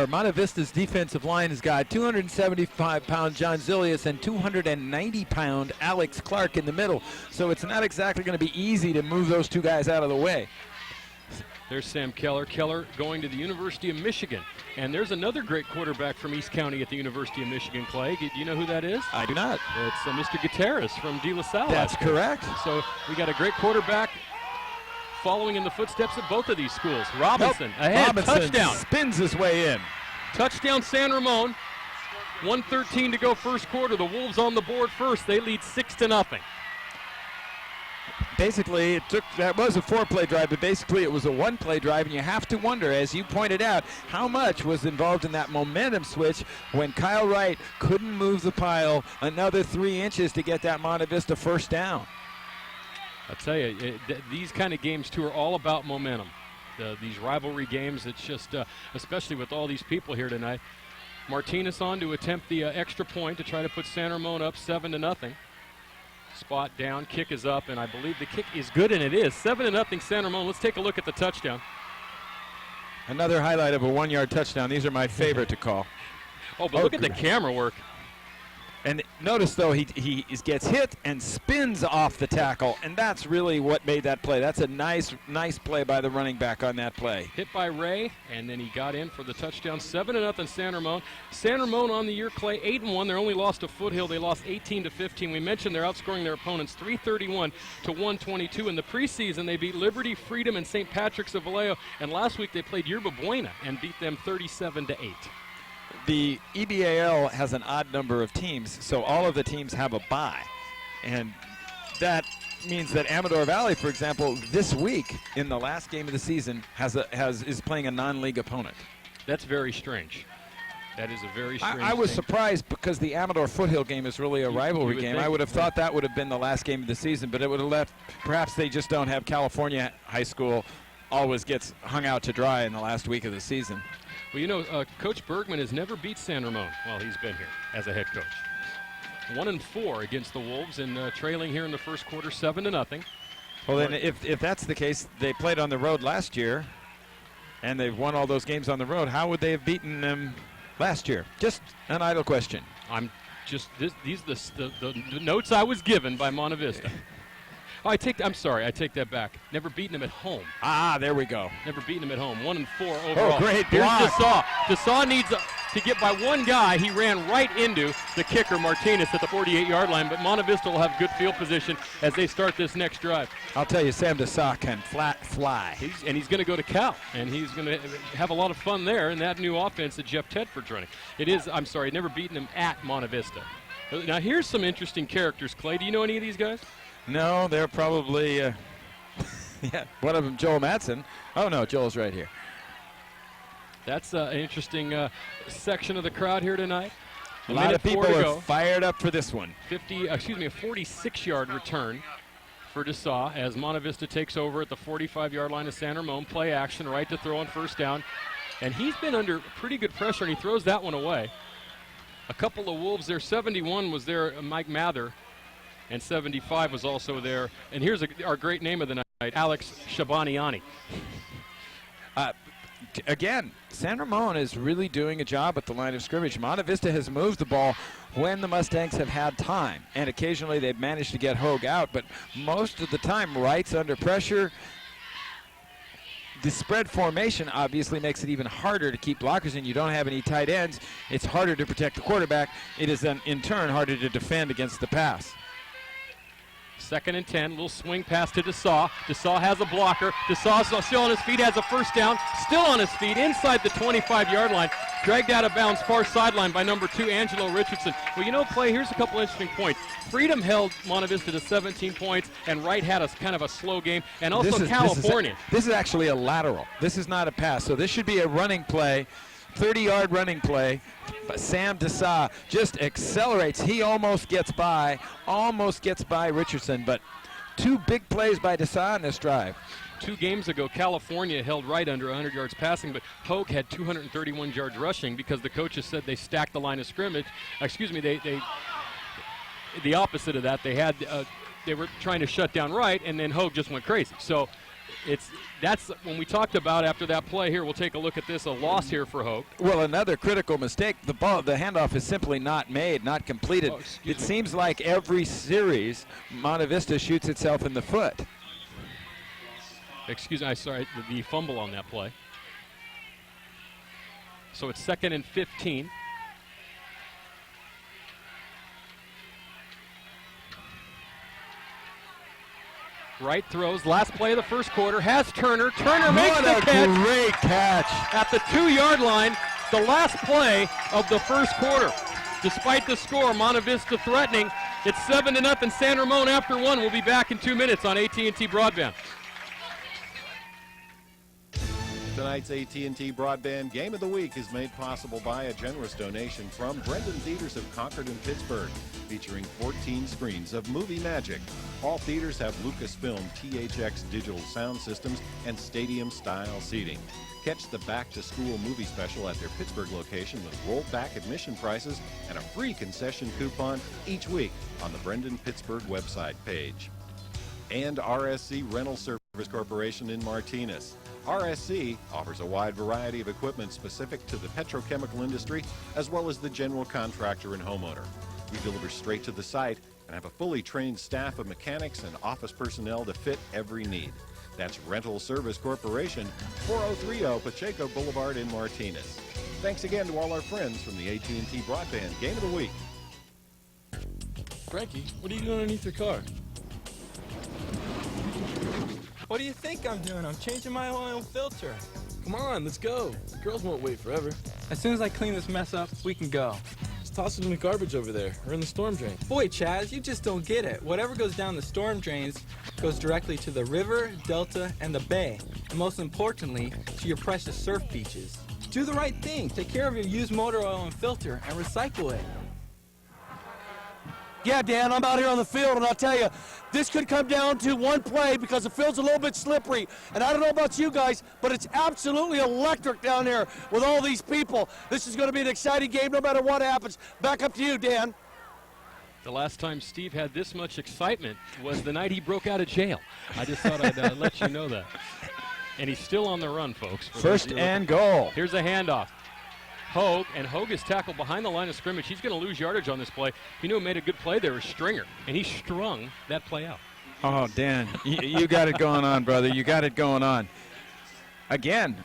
Monte Vista's defensive line has got 275-pound John Zilius and 290-pound Alex Clark in the middle. So it's not exactly going to be easy to move those 2 guys out of the way. There's Sam Keller. Keller going to the University of Michigan. And there's another great quarterback from East County at the University of Michigan, Clay. Do you know who that is? I do not. It's Mr. Gutierrez from De La Salle. That's correct. So we got a great quarterback following in the footsteps of both of these schools. Robinson ahead, Robinson touchdown. Spins his way in. Touchdown San Ramon. 1:13 to go first quarter. The Wolves on the board first. They lead 6-0. basically that was a 4-play drive, but basically it was a 1-play drive, and you have to wonder, as you pointed out, how much was involved in that momentum switch when Kyle Wright couldn't move the pile another 3 inches to get that Monte Vista first down. I'll tell you, these kind of games too are all about momentum. These rivalry games, it's just, especially with all these people here tonight. Martinez on to attempt the extra point to try to put San Ramon up 7-0. Spot down, kick is up, and I believe the kick is good, and it is. 7-0 San Ramon. Let's take a look at the touchdown. Another highlight of a 1-yard touchdown. These are my favorite to call. Oh, but look at the camera work. And notice, though, he gets hit and spins off the tackle, and that's really what made that play. That's a nice play by the running back on that play. Hit by Ray, and then he got in for the touchdown. 7-0 San Ramon. San Ramon on the year, Clay, 8-1. They only lost to Foothill. They lost 18-15. We mentioned they're outscoring their opponents 331 to 122. In the preseason, they beat Liberty, Freedom, and St. Patrick's of Vallejo. And last week they played Yerba Buena and beat them 37-8. The EBAL has an odd number of teams, so all of the teams have a bye. And that means that Amador Valley, for example, this week in the last game of the season is playing a non-league opponent. That's very strange. That is a very strange I was thing. surprised because the Amador Foothill game is really a rivalry game. I would have thought that would have been the last game of the season, but it would have left, perhaps they just don't have California high school always gets hung out to dry in the last week of the season. Well, you know, Coach Bergman has never beat San Ramon while he's been here as a head coach. 1-4 against the Wolves and trailing here in the first quarter, 7-0. Well, then if that's the case, they played on the road last year, and they've won all those games on the road. How would they have beaten them last year? Just an idle question. I'm just these the notes I was given by Monte Vista. Oh, I'm sorry, I take that back. Never beaten them at home. Ah, there we go. Never beaten them at home. 1-4 overall. Oh, great Here's block. Desaw. Desaw needs to get by one guy. He ran right into the kicker, Martinez, at the 48-yard line, but Monte Vista will have good field position as they start this next drive. I'll tell you, Sam Desaw can fly. He's going to go to Cal, and he's going to have a lot of fun there in that new offense that Jeff Tedford's running. I'm sorry, never beaten them at Monte Vista. Now, here's some interesting characters, Clay. Do you know any of these guys? No, they're probably, yeah, one of them, Joel Madsen. Oh, no, Joel's right here. That's an interesting section of the crowd here tonight. A lot of people are fired up for this one. A 46-yard return for Desaw as Monte Vista takes over at the 45-yard line of San Ramon. Play action, right to throw on first down. And he's been under pretty good pressure, and he throws that one away. A couple of Wolves there. 71 was there, Mike Mather. And 75 was also there. And here's our great name of the night, Alex Shabaniani. Again, San Ramon is really doing a job at the line of scrimmage. Monte Vista has moved the ball when the Mustangs have had time. And occasionally they've managed to get Hogue out. But most of the time, Wright's under pressure. The spread formation obviously makes it even harder to keep blockers in. You don't have any tight ends. It's harder to protect the quarterback. It is then, in turn, harder to defend against the pass. 2nd and 10, little swing pass to Desaw. Desaw has a blocker. Desaw still on his feet, has a first down, still on his feet, inside the 25-yard line. Dragged out of bounds, far sideline by number 2, Angelo Richardson. Well, you know, Clay, here's a couple interesting points. Freedom held Monte Vista to 17 points, and Wright had a kind of a slow game, and also California. This is actually a lateral. This is not a pass, so this should be a running play. 30-yard running play. But Sam Desaw just accelerates. He almost gets by Richardson, but 2 big plays by Desaw in this drive. 2 games ago, California held right under 100 yards passing, but Hogue had 231 yards rushing because the coaches said they stacked the line of scrimmage. Excuse me, the opposite of that. They were trying to shut down Wright, and then Hogue just went crazy. So that's when we talked about after that play here. We'll take a look at this, a loss here for Hogue. Well, another critical mistake. The handoff is simply not made, not completed. It seems like every series, Monte Vista shoots itself in the foot. Excuse me, sorry, the fumble on that play. So it's 2nd and 15. Wright throws, last play of the first quarter, has Turner. Turner makes the catch. What a great catch. At the 2-yard line, the last play of the first quarter. Despite the score, Monte Vista threatening, It's 7-0 San Ramon after one. We'll be back in 2 minutes on AT&T Broadband. Tonight's AT&T Broadband Game of the Week is made possible by a generous donation from Brendan Theaters of Concord and Pittsburgh, featuring 14 screens of movie magic. All theaters have Lucasfilm THX digital sound systems and stadium-style seating. Catch the back-to-school movie special at their Pittsburgh location with rolled-back admission prices and a free concession coupon each week on the Brendan Pittsburgh website page. And RSC Rental Service Corporation in Martinez. RSC offers a wide variety of equipment specific to the petrochemical industry, as well as the general contractor and homeowner. We deliver straight to the site and have a fully trained staff of mechanics and office personnel to fit every need. That's Rental Service Corporation, 4030 Pacheco Boulevard in Martinez. Thanks again to all our friends from the AT&T Broadband Game of the Week. Frankie, what are you doing underneath your car? What do you think I'm doing? I'm changing my oil filter. Come on, let's go. The girls won't wait forever. As soon as I clean this mess up, we can go. Just toss it in the garbage over there, or in the storm drain. Boy, Chaz, you just don't get it. Whatever goes down the storm drains goes directly to the river, delta, and the bay. And most importantly, to your precious surf beaches. Do the right thing. Take care of your used motor oil and filter, and recycle it. Yeah, Dan, I'm out here on the field, and I'll tell you, this could come down to one play because the field's a little bit slippery. And I don't know about you guys, but it's absolutely electric down there with all these people. This is going to be an exciting game no matter what happens. Back up to you, Dan. The last time Steve had this much excitement was the night he broke out of jail. I just thought I'd let you know that. And he's still on the run, folks. First and goal. Here's a handoff. Hogue, and Hogue is tackled behind the line of scrimmage. He's going to lose yardage on this play. You know who made a good play there was Stringer, and he strung that play out. Oh, Dan, you got it going on, brother. You got it going on. Again,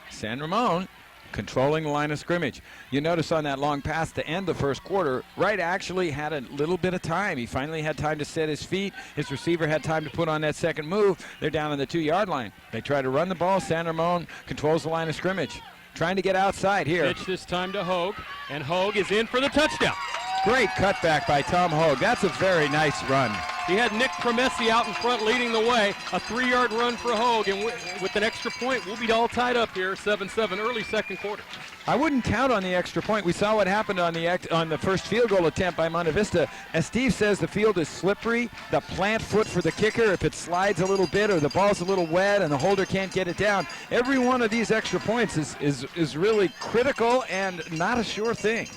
San Ramon controlling the line of scrimmage. You notice on that long pass to end the first quarter, Wright actually had a little bit of time. He finally had time to set his feet. His receiver had time to put on that second move. They're down on the 2-yard line. They try to run the ball. San Ramon controls the line of scrimmage. Trying to get outside here. Pitch this time to Hogue, and Hogue is in for the touchdown. Great cutback by Tom Hogue. That's a very nice run. He had Nick Promessi out in front leading the way. A 3-yard run for Hogue, and with an extra point, we'll be all tied up here, 7-7, early second quarter. I wouldn't count on the extra point. We saw what happened on the first field goal attempt by Monte Vista. As Steve says, the field is slippery. The plant foot for the kicker, if it slides a little bit or the ball's a little wet and the holder can't get it down, every one of these extra points is really critical and not a sure thing.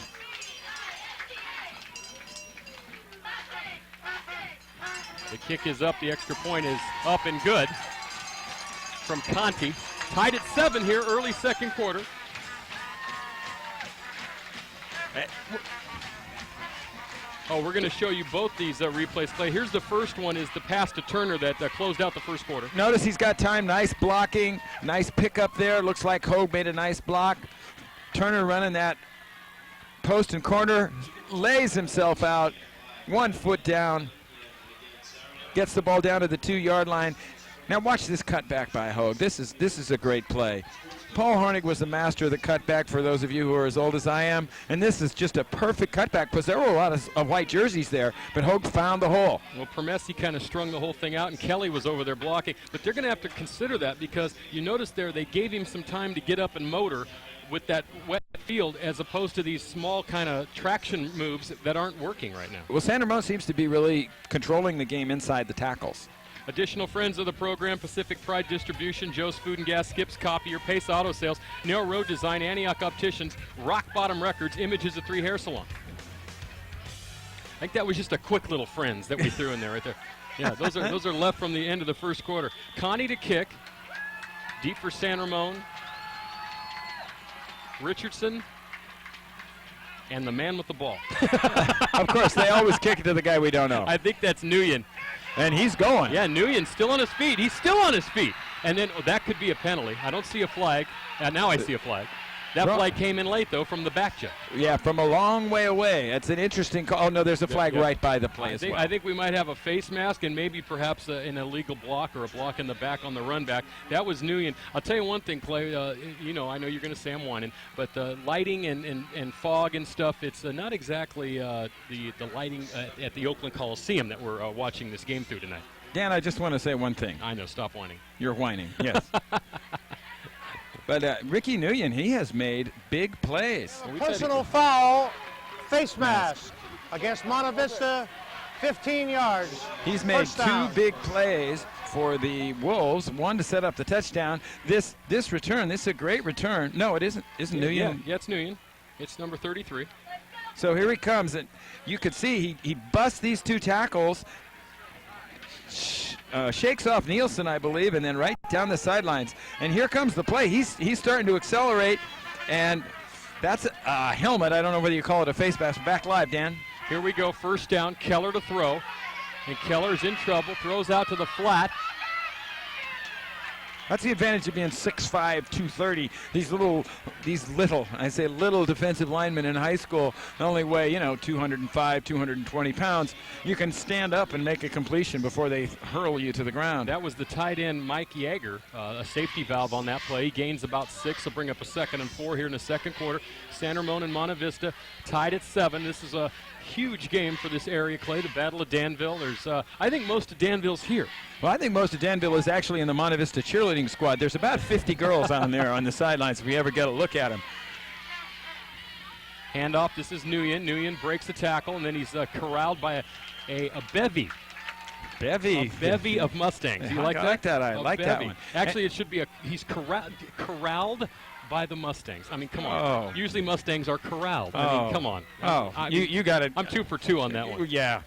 The kick is up, the extra point is up and good from Conti. Tied at 7 here, early second quarter. Oh, we're going to show you both these replays, Clay. Here's the first one, is the pass to Turner that closed out the first quarter. Notice he's got time, nice blocking, nice pickup there. Looks like Hogue made a nice block. Turner running that post and corner, lays himself out, 1 foot down. Gets the ball down to the 2-yard line. Now watch this cutback by Hogue. This is a great play. Paul Hornig was the master of the cutback, for those of you who are as old as I am, and this is just a perfect cutback because there were a lot of white jerseys there, but Hogue found the hole. Well, Promessi kind of strung the whole thing out, and Kelly was over there blocking, but they're going to have to consider that because you notice there they gave him some time to get up and motor with that wet field as opposed to these small kind of traction moves that aren't working right now. Well, San Ramon seems to be really controlling the game inside the tackles. Additional friends of the program: Pacific Pride Distribution, Joe's Food and Gas, Skips Copier, Pace Auto Sales, Narrow Road Design, Antioch Opticians, Rock Bottom Records, Images of 3 Hair Salon. I think that was just a quick little friends that we threw in there right there. Yeah, those are left from the end of the first quarter. Conti to kick, deep for San Ramon. Richardson and the man with the ball. Of course, they always kick it to the guy we don't know. I think that's Nguyen. And he's going. Yeah, Nguyen's still on his feet. He's still on his feet. And then that could be a penalty. I don't see a flag. Now I see a flag. That flag came in late, though, from the back check. Yeah, from a long way away. It's an interesting call. Oh, no, there's a flag right by the play as well. I think we might have a face mask and maybe perhaps an illegal block or a block in the back on the run back. That was Nguyen. I'll tell you one thing, Clay. You know, I know you're going to say I'm whining, but lighting and fog and stuff, it's not exactly the lighting at the Oakland Coliseum that we're watching this game through tonight. Dan, I just want to say one thing. I know, stop whining. You're whining, yes. But Ricky Nguyen, he has made big plays. Personal foul, face mask against Monte Vista, 15 yards. He's made First down. 2 big plays for the Wolves, one to set up the touchdown. This return, this is a great return. No, it isn't. Isn't Nguyen? Yeah, it's Nguyen. It's number 33. So here he comes, and you could see he busts these 2 tackles, shakes off Nielsen, I believe, and then right down the sidelines. And here comes the play. He's starting to accelerate, and that's a helmet. I don't know whether you call it a face mask. Back live, Dan. Here we go, first down, Keller to throw. And Keller's in trouble, throws out to the flat. That's the advantage of being 6'5", 230. These little, I say little defensive linemen in high school only weigh, 205, 220 pounds. You can stand up and make a completion before they hurl you to the ground. That was the tight end Mike Yeager, a safety valve on that play. He gains about 6. He'll bring up a 2nd and 4 here in the second quarter. San Ramon and Monte Vista tied at 7. This is a huge game for this area, Clay, the Battle of Danville. There's, I think most of Danville's here. Well, I think most of Danville is actually in the Monte Vista cheerleading squad. There's about 50 girls on there on the sidelines if we ever get a look at them. Handoff, this is Nguyen. Nguyen breaks the tackle, and then he's corralled by a bevy. A bevy of Mustangs. Do you like that? I like that. I like that one. Actually, it should be he's corralled by the Mustangs. I mean, come on. Oh. Usually Mustangs are corralled. I mean, come on. You got it. I'm 2 for 2 on that one. Yeah.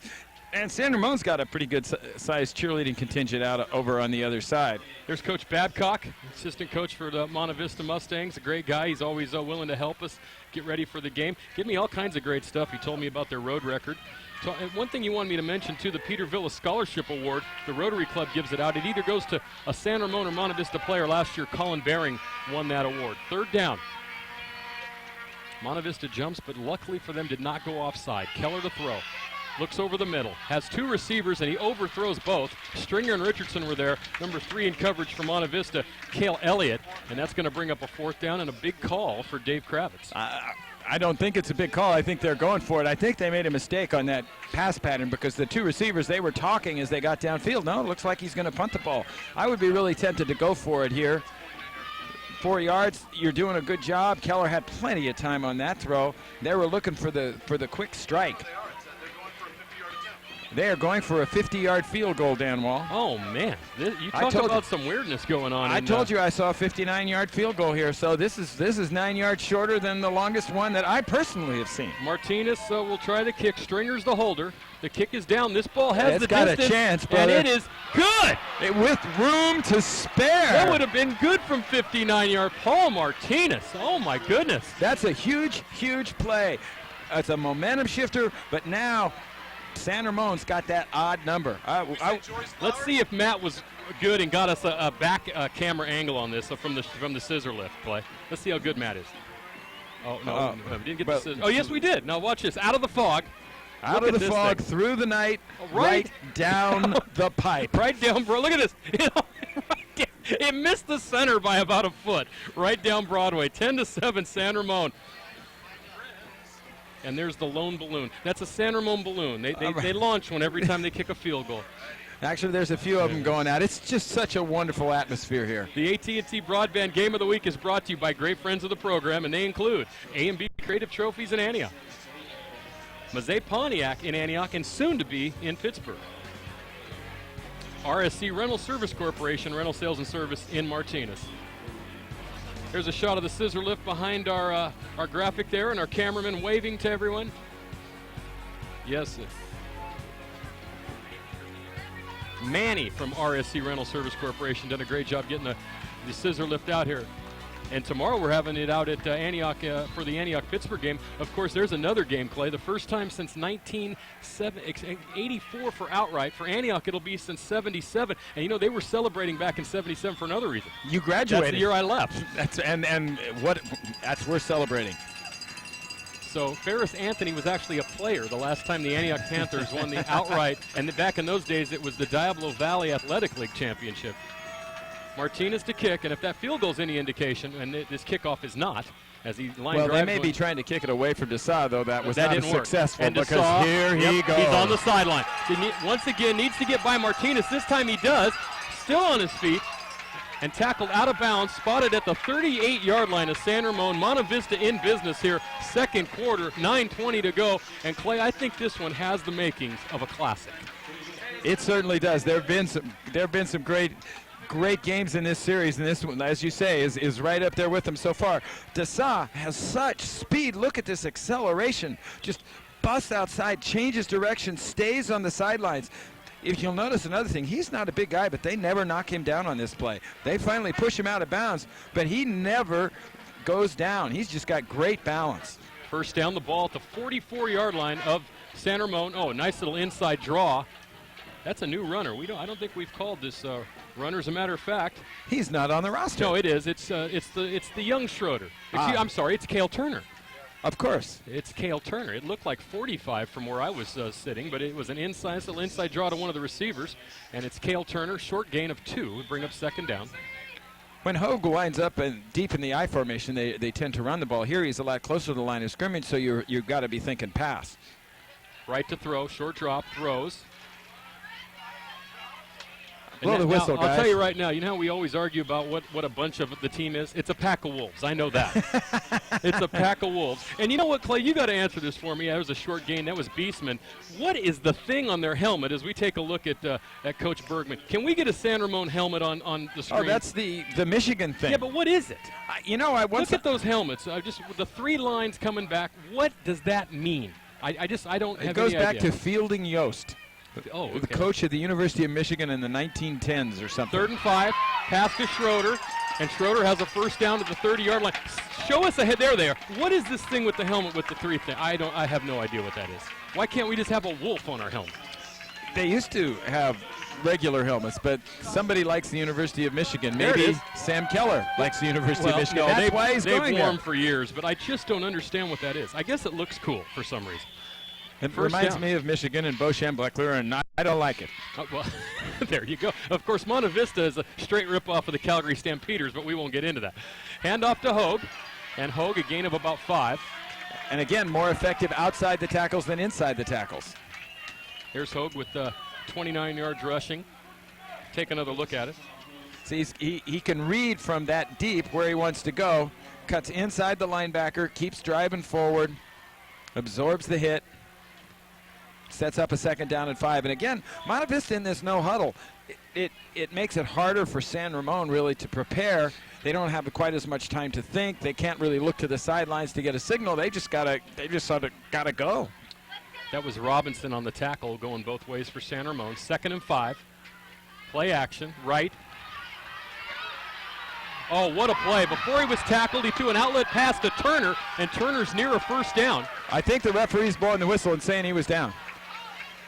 And San Ramon's got a pretty good sized cheerleading contingent out over on the other side. There's Coach Babcock, assistant coach for the Monte Vista Mustangs. A great guy. He's always willing to help us get ready for the game. Give me all kinds of great stuff. He told me about their road record. And one thing you wanted me to mention, too, the Peter Villa Scholarship Award, the Rotary Club gives it out. It either goes to a San Ramon or Monte Vista player. Last year, Colin Baring won that award. Third down. Monte Vista jumps, but luckily for them did not go offside. Keller to throw. Looks over the middle. Has 2 receivers, and he overthrows both. Stringer and Richardson were there. Number 3 in coverage for Monte Vista, Cale Elliott. And that's going to bring up a 4th down and a big call for Dave Kravitz. I don't think it's a big call. I think they're going for it. I think they made a mistake on that pass pattern because the 2 receivers, they were talking as they got downfield. No, it looks like he's going to punt the ball. I would be really tempted to go for it here. 4 yards, you're doing a good job. Keller had plenty of time on that throw. They were looking for the quick strike. They are going for a 50-yard field goal, Dan Wall. Oh, man. You talk about some weirdness going on. I told you I saw a 59-yard field goal here, so this is 9 yards shorter than the longest one that I personally have seen. Martinez will try the kick. Stringer's the holder. The kick is down. This ball has the got distance. A chance, brother. And it is good. With room to spare. That would have been good from 59-yard. Paul Martinez. Oh, my goodness. That's a huge, huge play. It's a momentum shifter, but now San Ramon's got that odd number. Let's see if Matt was good and got us a back camera angle on this from the scissor lift play. Let's see how good Matt is. Oh, no, we didn't get the scissor. Oh, yes, we did. Now watch this. Out of the fog. Out of the fog, through the night, right down the pipe. Right down, bro. Look at this. It missed the center by about a foot. Right down Broadway. 10-7, San Ramon. And there's the lone balloon. That's a San Ramon balloon. They launch one every time they kick a field goal. Actually, there's a few of them going out. It's just such a wonderful atmosphere here. The AT&T Broadband Game of the Week is brought to you by great friends of the program, and they include A&B Creative Trophies in Antioch, Mazet Pontiac in Antioch, and soon to be in Pittsburgh. RSC Rental Service Corporation, rental sales and service in Martinez. Here's a shot of the scissor lift behind our graphic there, and our cameraman waving to everyone. Yes. Manny from RSC Rental Service Corporation done a great job getting the scissor lift out here. And tomorrow we're having it out at Antioch for the Antioch-Pittsburgh game. Of course, there's another game, Clay. The first time since 1984 for outright. For Antioch, it'll be since 77. And, you know, they were celebrating back in 77 for another reason. You graduated. That's the year I left. That's we're celebrating. So Ferris Anthony was actually a player the last time the Antioch Panthers won the outright. And back in those days, it was the Diablo Valley Athletic League Championship. Martinez to kick, and if that field goal's any indication, and this kickoff is not, as he line well, drives. they may be trying to kick it away from Desai, though that was not didn't work. successful And because Desai, here he goes. He's on the sideline. Once again, needs to get by Martinez. This time he does. Still on his feet. And tackled out of bounds, spotted at the 38-yard line of San Ramon. Monte Vista in business here, second quarter, 9:20 to go. And Clay, I think this one has the makings of a classic. It certainly does. There have been some great games in this series, and this one, as you say, is right up there with them so far. Desai has such speed. Look at this acceleration. Just busts outside, changes direction, stays on the sidelines. If you'll notice another thing, he's not a big guy, but they never knock him down on this play. They finally push him out of bounds, but he never goes down. He's just got great balance. First down, the ball at the 44-yard line of San Ramon. Oh, a nice little inside draw. That's a new runner. I don't think we've called this runner. As a matter of fact, he's not on the roster. No, it is. It's the young Schroeder. I'm sorry, it's Cale Turner. Of course. It's Cale Turner. It looked like 45 from where I was sitting, but it was an little inside draw to one of the receivers, and it's Cale Turner, short gain of 2, would bring up second down. When Hogue winds up deep in the I formation, they tend to run the ball. Here he's a lot closer to the line of scrimmage, so you've got to be thinking pass. Right to throw, short drop, throws. Blow the whistle, guys. I'll tell you right now, you know how we always argue about what a bunch of the team is? It's a pack of wolves. I know that. It's a pack of wolves. And you know what, Clay? You got to answer this for me. That was a short gain. That was Beastman. What is the thing on their helmet as we take a look at Coach Bergman? Can we get a San Ramon helmet on the screen? Oh, that's the Michigan thing. Yeah, but what is it? Look at those helmets. Just the 3 lines coming back. What does that mean? I don't have any idea. It goes back to Fielding Yost. Oh, okay. The coach at the University of Michigan in the 1910s or something. 3rd and 5, pass to Schroeder, and Schroeder has a first down to the 30-yard line. Show us ahead. There they are. What is this thing with the helmet with the 3 thing? I have no idea what that is. Why can't we just have a wolf on our helmet? They used to have regular helmets, but somebody likes the University of Michigan. Maybe Sam Keller likes the University of Michigan. No, That's why he's going there. They've worn for years, but I just don't understand what that is. I guess it looks cool for some reason. It reminds me of Michigan and Beauchamp Blacklear, and I don't like it. Oh, well, there you go. Of course, Monte Vista is a straight rip-off of the Calgary Stampeders, but we won't get into that. Hand off to Hogue, and Hogue a gain of about 5. And again, more effective outside the tackles than inside the tackles. Here's Hogue with 29 yards rushing. Take another look at it. See, he can read from that deep where he wants to go, cuts inside the linebacker, keeps driving forward, absorbs the hit, sets up a 2nd down and 5. And again, Monte Vista in this no huddle, it makes it harder for San Ramon really to prepare. They don't have quite as much time to think. They can't really look to the sidelines to get a signal. They just sort of gotta go. That was Robinson on the tackle, going both ways for San Ramon. 2nd and 5. Play action, right. Oh, what a play. Before he was tackled, he threw an outlet pass to Turner, and Turner's near a first down. I think the referee's blowing the whistle and saying he was down.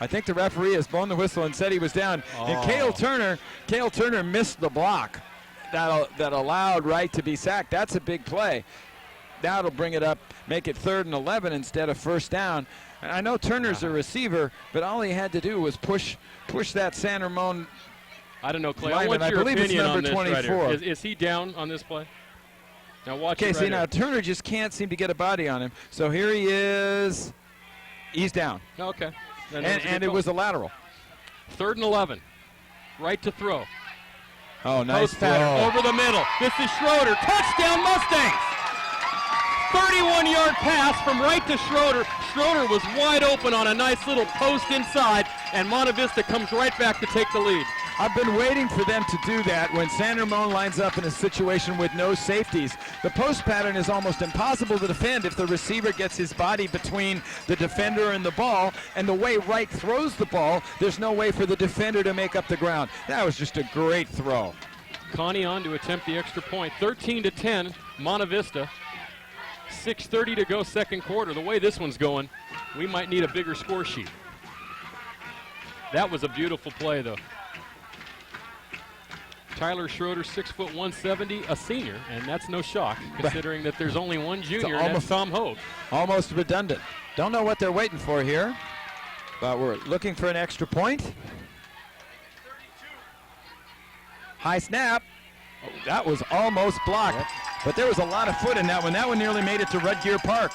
I think the referee has blown the whistle and said he was down. Oh. And Cale Turner missed the block that allowed Wright to be sacked. That's a big play. That'll bring it up, make it 3rd and 11 instead of first down. And I know Turner's a receiver, but all he had to do was push that San Ramon. I don't know, Clay. I want your opinion on this 24. Right here. Is he down on this play? Now watch it right see, here. now Turner just can't seem to get a body on him. So here he is. He's down. Okay. And it was a lateral. 3rd and 11. Right to throw. Oh, nice Post pattern over the middle. This is Schroeder. Touchdown Mustangs! 31-yard pass from Wright to Schroeder. Schroeder was wide open on a nice little post inside, and Monte Vista comes right back to take the lead. I've been waiting for them to do that when San Ramon lines up in a situation with no safeties. The post pattern is almost impossible to defend if the receiver gets his body between the defender and the ball, and the way Wright throws the ball, there's no way for the defender to make up the ground. That was just a great throw. Connie on to attempt the extra point. 13-10, Monte Vista. 6:30 to go, second quarter. The way this one's going, we might need a bigger score sheet. That was a beautiful play, though. Tyler Schroeder, 6', 170, a senior, and that's no shock, considering that there's only one junior, and that's Tom Hogue. Almost redundant. Don't know what they're waiting for here, but we're looking for an extra point. High snap. Oh, that was almost blocked, but there was a lot of foot in that one. That one nearly made it to Red Gear Park.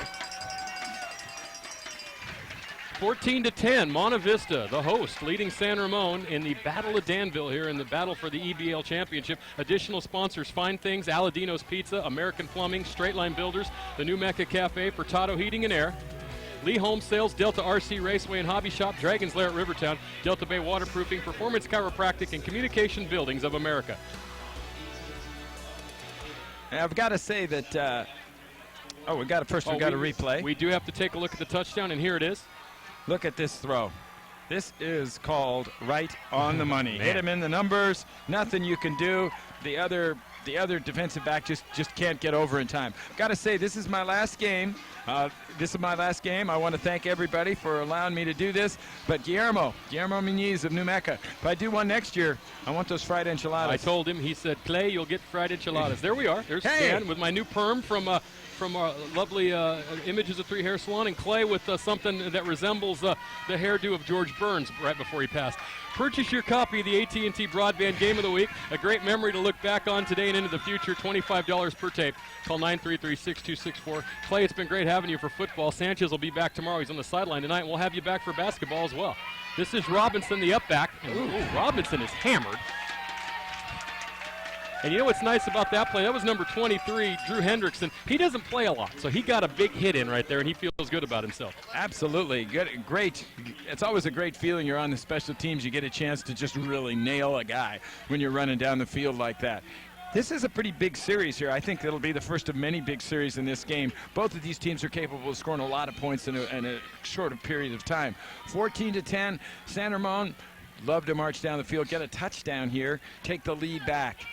14-10, Monte Vista, the host, leading San Ramon in the Battle of Danville here in the battle for the EBL Championship. Additional sponsors: Fine Things, Aladino's Pizza, American Plumbing, Straight Line Builders, the New Mecca Cafe, Furtado Heating and Air, Lee Home Sales, Delta RC Raceway and Hobby Shop, Dragon's Lair at Rivertown, Delta Bay Waterproofing, Performance Chiropractic, and Communication Buildings of America. And I've got to say that, we got a replay. We do have to take a look at the touchdown, and here it is. Look at this throw. This is called right on the money. Hit him in the numbers. Nothing you can do. The other defensive back just can't get over in time. Got to say, this is my last game. I want to thank everybody for allowing me to do this. But Guillermo Muniz of New Mecca, if I do one next year, I want those fried enchiladas. I told him. He said, Clay, you'll get fried enchiladas. There we are. There's Stan with my new perm from our lovely Images of Three Hair Salon, and Clay with something that resembles the hairdo of George Burns right before he passed. Purchase your copy of the AT&T Broadband Game of the Week. A great memory to look back on today and into the future. $25 per tape. Call 933-6264. Clay, it's been great having you for football. Sanchez will be back tomorrow. He's on the sideline tonight, and we'll have you back for basketball as well. This is Robinson, the up back. Robinson is hammered. And you know what's nice about that play? That was number 23, Drew Hendrickson. He doesn't play a lot, so he got a big hit in right there, and he feels good about himself. Absolutely. Good, great. It's always a great feeling. You're on the special teams. You get a chance to just really nail a guy when you're running down the field like that. This is a pretty big series here. I think it'll be the first of many big series in this game. Both of these teams are capable of scoring a lot of points in a short period of time. 14-10, San Ramon, love to march down the field, get a touchdown here, take the lead back.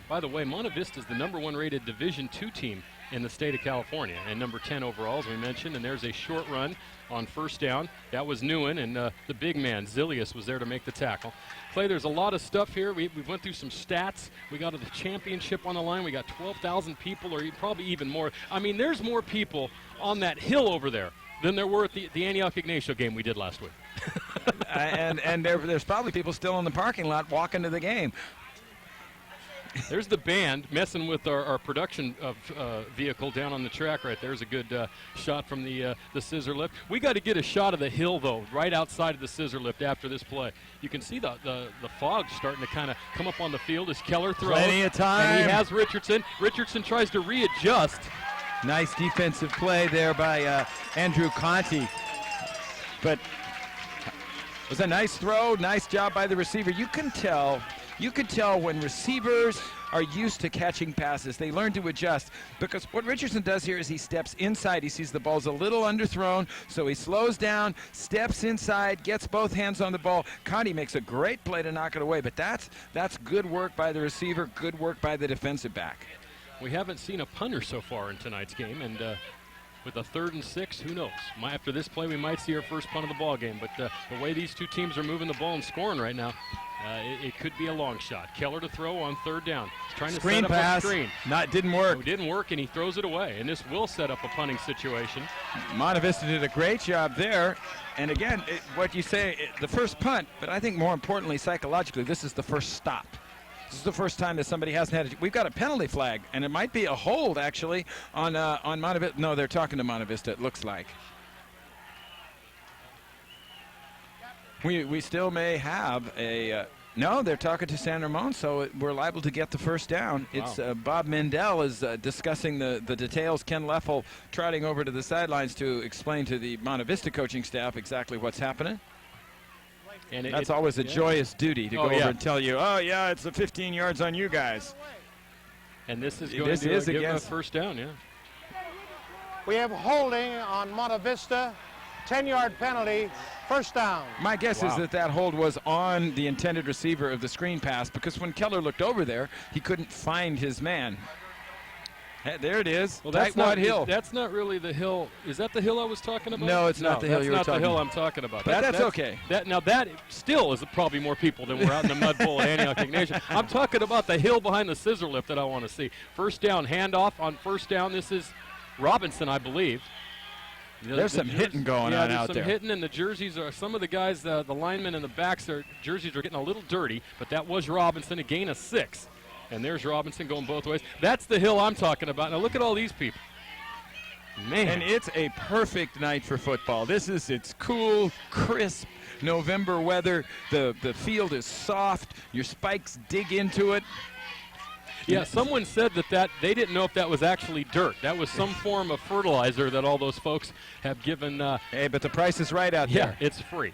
By the way, Monte Vista is the #1 rated Division II team in the state of California, and number 10 overall, as we mentioned. And there's a short run on first down. That was Newen, and the big man, Zilius, was there to make the tackle. Clay, there's a lot of stuff here. We went through some stats. We got the championship on the line. We got 12,000 people, or probably even more. I mean, there's more people on that hill over there than there were at the Antioch Ignacio game we did last week. and there's probably people still in the parking lot walking to the game. There's the band messing with our production vehicle down on the track right there. There's a good shot from the scissor lift. We got to get a shot of the hill, though, right outside of the scissor lift after this play. You can see the fog starting to kind of come up on the field as Keller throws. Plenty of time. And he has Richardson. Richardson tries to readjust. Nice defensive play there by Andrew Conti. But it was a nice throw. Nice job by the receiver. You can tell when receivers are used to catching passes. They learn to adjust, because what Richardson does here is he steps inside. He sees the ball's a little underthrown, so he slows down, steps inside, gets both hands on the ball. Conti makes a great play to knock it away, but that's good work by the receiver, good work by the defensive back. We haven't seen a punter so far in tonight's game, and with a 3rd and 6, who knows? After this play, we might see our first punt of the ball game, but the way these two teams are moving the ball and scoring right now, it could be a long shot. Keller to throw on 3rd down. He's trying to screen set up pass. a screen. Didn't work. No, it didn't work, and he throws it away. And this will set up a punting situation. Monte Vista did a great job there. And again, what you say, the first punt, but I think more importantly, psychologically, this is the first stop. This is the first time that somebody hasn't had it. We've got a penalty flag, and it might be a hold, actually, on Monte Vista. No, they're talking to Monte Vista, it looks like. We still may have a... no, they're talking to San Ramon, so we're liable to get the first down. Wow. It's Bob Mendel is discussing the details. Ken Leffel trotting over to the sidelines to explain to the Monte Vista coaching staff exactly what's happening. And that's always a joyous duty to go over and tell you, oh, yeah, it's the 15 yards on you guys. And this is going to give a first down, yeah. We have holding on Monte Vista. 10-yard penalty, first down. My guess is that hold was on the intended receiver of the screen pass, because when Keller looked over there, he couldn't find his man. There it is. Well, that's Tightwad not Hill. That's not really the hill. Is that the hill I was talking about? No, it's not the hill you were talking about. That's not the hill about. I'm talking about. But that's okay. Now that still is probably more people than were out in the mud bowl at Antioch Ignatius. I'm talking about the hill behind the scissor lift that I want to see. First down, handoff on first down. This is Robinson, I believe. There's some hitting going on out there. There's some hitting, and the jerseys are, some of the guys, the linemen in the backs, their jerseys are getting a little dirty, but that was Robinson, a gain of 6. And there's Robinson going both ways. That's the hill I'm talking about. Now look at all these people. Man. And it's a perfect night for football. It's cool, crisp November weather. The field is soft. Your spikes dig into it. Yeah, someone said that they didn't know if that was actually dirt. That was some form of fertilizer that all those folks have given. Hey, but the price is right out there. Yeah, it's free.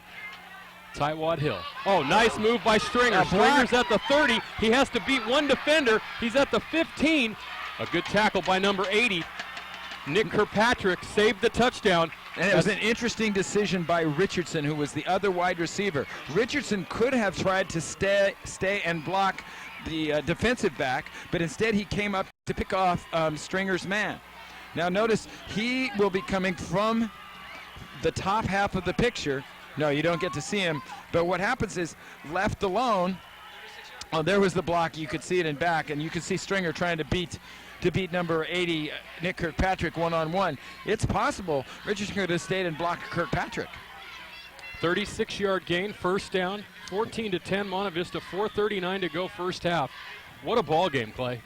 Tightwad Hill. Oh, nice move by Stringer. Stringer's at the 30. He has to beat one defender. He's at the 15. A good tackle by number 80. Nick Kirkpatrick saved the touchdown. And it was an interesting decision by Richardson, who was the other wide receiver. Richardson could have tried to stay and block the defensive back, but instead he came up to pick off Stringer's man. Now notice he will be coming from the top half of the picture. No, you don't get to see him. But what happens is, left alone, there was the block. You could see it in back, and you could see Stringer trying to beat number 80, Nick Kirkpatrick, one-on-one. It's possible Richardson could have stayed and blocked Kirkpatrick. 36-yard gain, first down, 14-10, Monte Vista, 4:39 to go first half. What a ball game, Clay.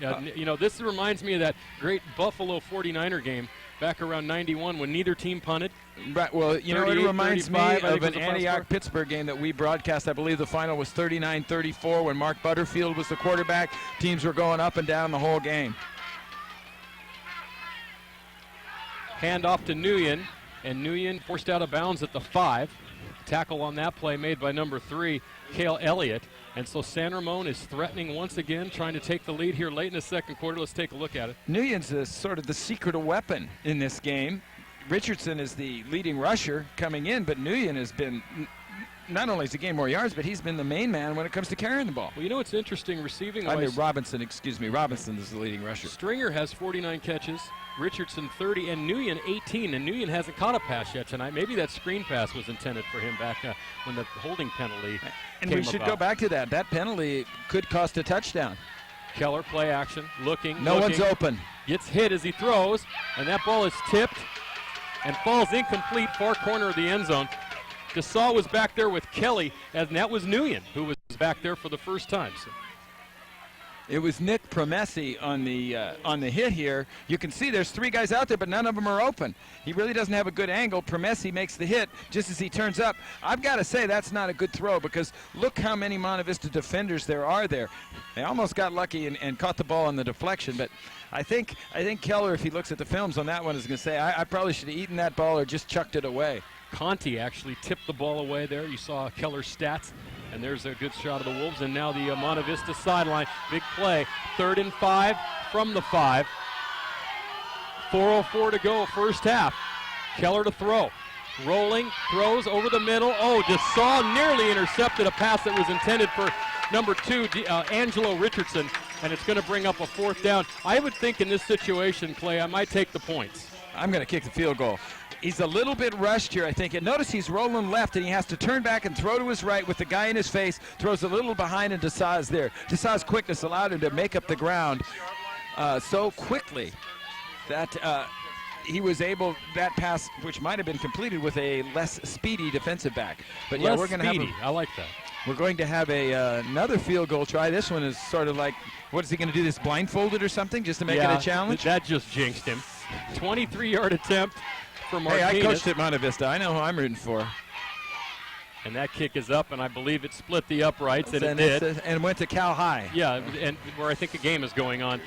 This reminds me of that great Buffalo 49er game back around 91 when neither team punted. Right, well, it reminds me of an Antioch-Pittsburgh game that we broadcast. I believe the final was 39-34 when Mark Butterfield was the quarterback. Teams were going up and down the whole game. Hand off to Nguyen, and Nguyen forced out of bounds at the 5. Tackle on that play made by number 3, Cale Elliott. And so San Ramon is threatening once again, trying to take the lead here late in the second quarter. Let's take a look at it. Nguyen's sort of the secret weapon in this game. Richardson is the leading rusher coming in, but Nguyen has been, not only has he gained more yards, but he's been the main man when it comes to carrying the ball. Well, it's interesting receiving. Robinson is the leading rusher. Stringer has 49 catches, Richardson 30, and Nguyen 18. And Nguyen hasn't caught a pass yet tonight. Maybe that screen pass was intended for him back when the holding penalty And came we should about. go back to that. That penalty could cost a touchdown. Keller, play action, looking. One's open. Gets hit as he throws, and that ball is tipped and falls incomplete, far corner of the end zone. DeSaw was back there with Kelly, and that was Nguyen who was back there for the first time. So. It was Nick Promessi on the hit here. You can see there's 3 guys out there, but none of them are open. He really doesn't have a good angle. Promessi makes the hit just as he turns up. I've got to say that's not a good throw, because look how many Monte Vista defenders there are there. They almost got lucky and caught the ball on the deflection, but I think Keller, if he looks at the films on that one, is going to say, I probably should have eaten that ball or just chucked it away. Conti actually tipped the ball away there. You saw Keller's stats, and there's a good shot of the Wolves. And now the Monte Vista sideline. Big play. 3rd and 5 from the 5. 4:04 to go, first half. Keller to throw. Rolling, throws over the middle. Oh, DeSaw nearly intercepted a pass that was intended for number 2, Angelo Richardson, and it's going to bring up a 4th down. I would think in this situation, Clay, I might take the points. I'm going to kick the field goal. He's a little bit rushed here, I think. And notice he's rolling left, and he has to turn back and throw to his right with the guy in his face. Throws a little behind, and DeSaw's there. DeSaw's quickness allowed him to make up the ground so quickly that he was able, that pass, which might have been completed with a less speedy defensive back. But yeah, we're going to have I like that. We're going to have another field goal try. This one is sort of like, what is he going to do, this blindfolded or something, just to make it a challenge? That just jinxed him. 23-yard attempt for Martinez. Hey, I coached at Monte Vista. I know who I'm rooting for. And that kick is up, and I believe it split the uprights, and it did. And went to Cal High. Yeah, and where I think a game is going on.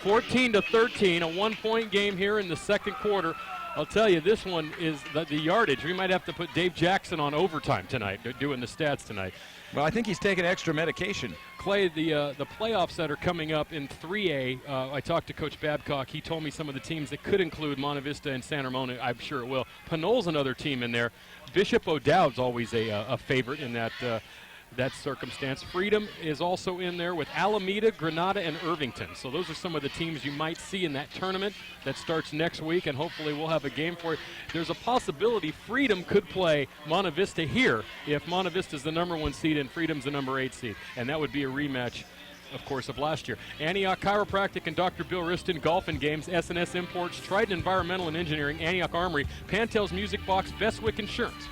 14-13, a 1-point game here in the second quarter. I'll tell you, this one is the yardage. We might have to put Dave Jackson on overtime tonight, doing the stats tonight. Well, I think he's taking extra medication. Clay, the playoffs that are coming up in 3A, I talked to Coach Babcock. He told me some of the teams that could include Monte Vista and San Ramon. I'm sure it will. Pinol's another team in there. Bishop O'Dowd's always a favorite in that circumstance. Freedom is also in there with Alameda, Granada, and Irvington. So those are some of the teams you might see in that tournament that starts next week, and hopefully we'll have a game for it. There's a possibility Freedom could play Monte Vista here if Monte Vista's the #1 seed and Freedom's the #8 seed, and that would be a rematch, of course, of last year. Antioch Chiropractic and Dr. Bill Riston, Golf and Games, S&S Imports, Trident Environmental and Engineering, Antioch Armory, Pantel's Music Box, Bestwick Insurance,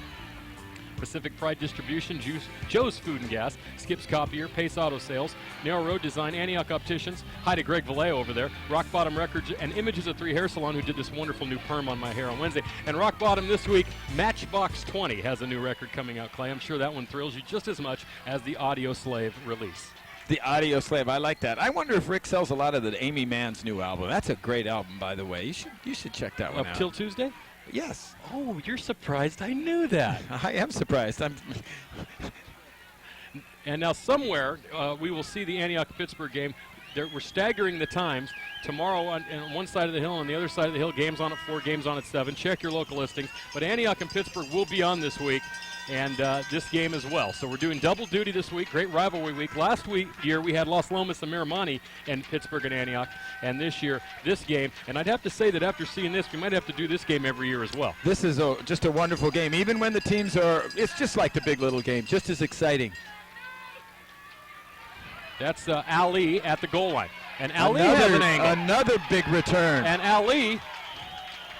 Pacific Pride Distribution, Joe's Food and Gas, Skip's Copier, Pace Auto Sales, Narrow Road Design, Antioch Opticians. Hi to Greg Vallejo over there. Rock Bottom Records and Images of 3 Hair Salon, who did this wonderful new perm on my hair on Wednesday. And Rock Bottom this week, Matchbox 20 has a new record coming out, Clay. I'm sure that one thrills you just as much as the Audio Slave release. The Audio Slave, I like that. I wonder if Rick sells a lot of the Amy Mann's new album. That's a great album, by the way. You should check that one out. Up till Tuesday? Yes. Oh, you're surprised I knew that. I am surprised. And now somewhere we will see the Antioch-Pittsburgh game. We're staggering the times. Tomorrow on one side of the hill, on the other side of the hill, games on at 4, games on at 7. Check your local listings. But Antioch and Pittsburgh will be on this week, and this game as well. So we're doing double duty this week, great rivalry week. Last year we had Los Lomas and Miramani and Pittsburgh and Antioch, and this year, this game. And I'd have to say that after seeing this, we might have to do this game every year as well. This is just a wonderful game. Even when the teams it's just like the Big Little game, just as exciting. That's Ali at the goal line. And Ali has an angle. Another big return. And Ali,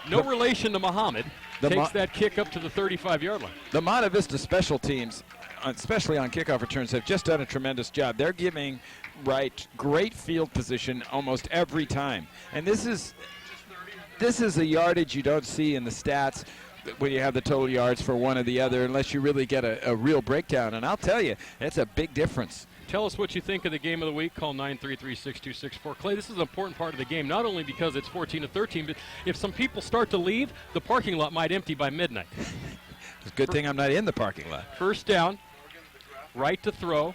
no relation to Muhammad, takes that kick up to the 35-yard line. The Monte Vista special teams, especially on kickoff returns, have just done a tremendous job. They're giving Wright great field position almost every time. And this is a yardage you don't see in the stats when you have the total yards for one or the other, unless you really get a real breakdown. And I'll tell you, it's a big difference. Tell us what you think of the game of the week. Call 933-6264. Clay, this is an important part of the game, not only because it's 14-13, but if some people start to leave, the parking lot might empty by midnight. It's a good thing I'm not in the parking lot. First down, right to throw,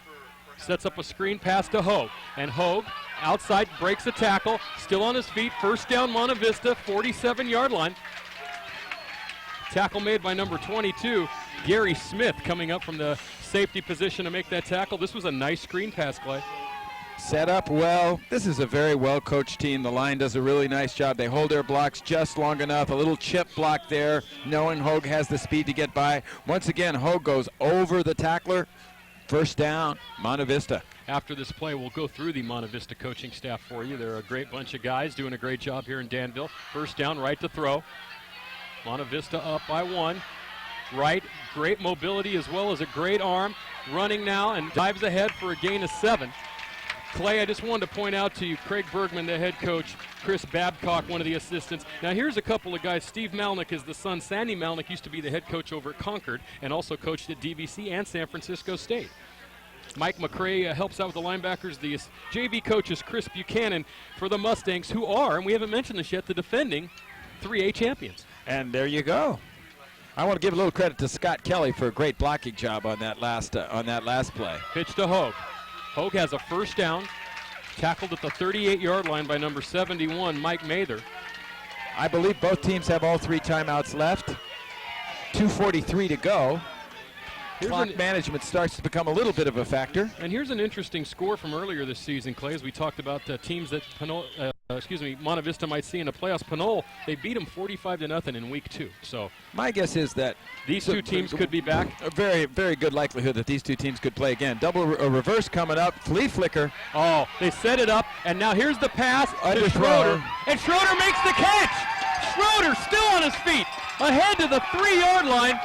sets up a screen pass to Hogue. And Hogue, outside, breaks a tackle, still on his feet. First down, Monte Vista, 47-yard line. Tackle made by number 22, Gary Smith, coming up from the safety position to make that tackle. This was a nice screen pass, Clay. Set up well. This is a very well-coached team. The line does a really nice job. They hold their blocks just long enough. A little chip block there, knowing Hogue has the speed to get by. Once again, Hogue goes over the tackler. First down, Monte Vista. After this play, we'll go through the Monte Vista coaching staff for you. They're a great bunch of guys doing a great job here in Danville. First down, right to throw. Monte Vista up by 1. Wright, great mobility as well as a great arm. Running now and dives ahead for a gain of 7. Clay, I just wanted to point out to you, Craig Bergman, the head coach, Chris Babcock, one of the assistants. Now here's a couple of guys. Steve Malnick is the son. Sandy Malnick used to be the head coach over at Concord and also coached at DVC and San Francisco State. Mike McCray helps out with the linebackers. The JV coach is Chris Buchanan for the Mustangs, who are, and we haven't mentioned this yet, the defending 3A champions. And there you go. I want to give a little credit to Scott Kelly for a great blocking job on that last play. Pitch to Hogue. Hogue has a first down, tackled at the 38-yard line by number 71, Mike Mather. I believe both teams have all 3 timeouts left. 2:43 to go. Clock management starts to become a little bit of a factor. And here's an interesting score from earlier this season, Clay, as we talked about teams that Monte Vista might see in the playoffs. Pinole, they beat them 45-0 in week 2. So my guess is that these two teams could be back. A very, very good likelihood that these two teams could play again. Double reverse coming up. Flea flicker. Oh, they set it up, and now here's the pass to Schroeder. And Schroeder makes the catch. Schroeder still on his feet, ahead to the 3-yard line.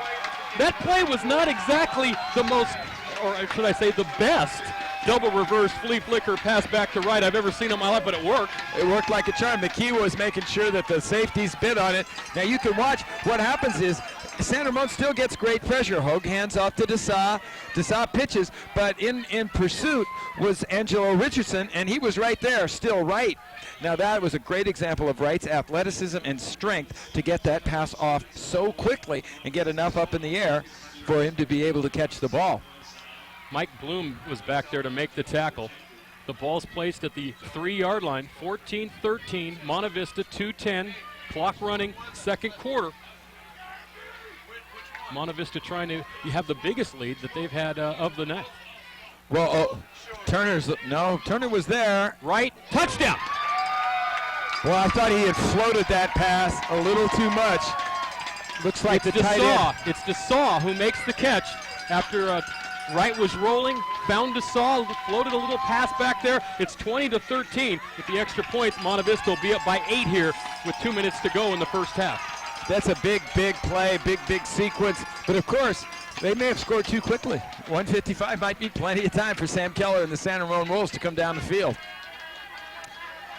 That play was not exactly the most, or should I say the best, double reverse flea flicker pass back to right I've ever seen in my life, but it worked. It worked like a charm. McKee was making sure that the safeties bid on it. Now you can watch what happens is San Ramon still gets great pressure. Hogue hands off to Dessau. Dessau pitches, but in pursuit was Angelo Richardson, and he was right there, still right. Now that was a great example of Wright's athleticism and strength to get that pass off so quickly and get enough up in the air for him to be able to catch the ball. Mike Bloom was back there to make the tackle. The ball's placed at the 3-yard line, 14-13, Monte Vista, 2:10, clock running, second quarter. Monte Vista trying to have the biggest lead that they've had of the night. Well, Turner was there. Right, touchdown. Well, I thought he had floated that pass a little too much. Looks like the tight end. It's DeSaw who makes the catch after Wright was rolling, found DeSaw, floated a little pass back there. It's 20-13. With the extra points, Monte Vista will be up by 8 here with 2 minutes to go in the first half. That's a big play, big sequence. But of course, they may have scored too quickly. 1:55 might be plenty of time for Sam Keller and the San Ramon Wolves to come down the field.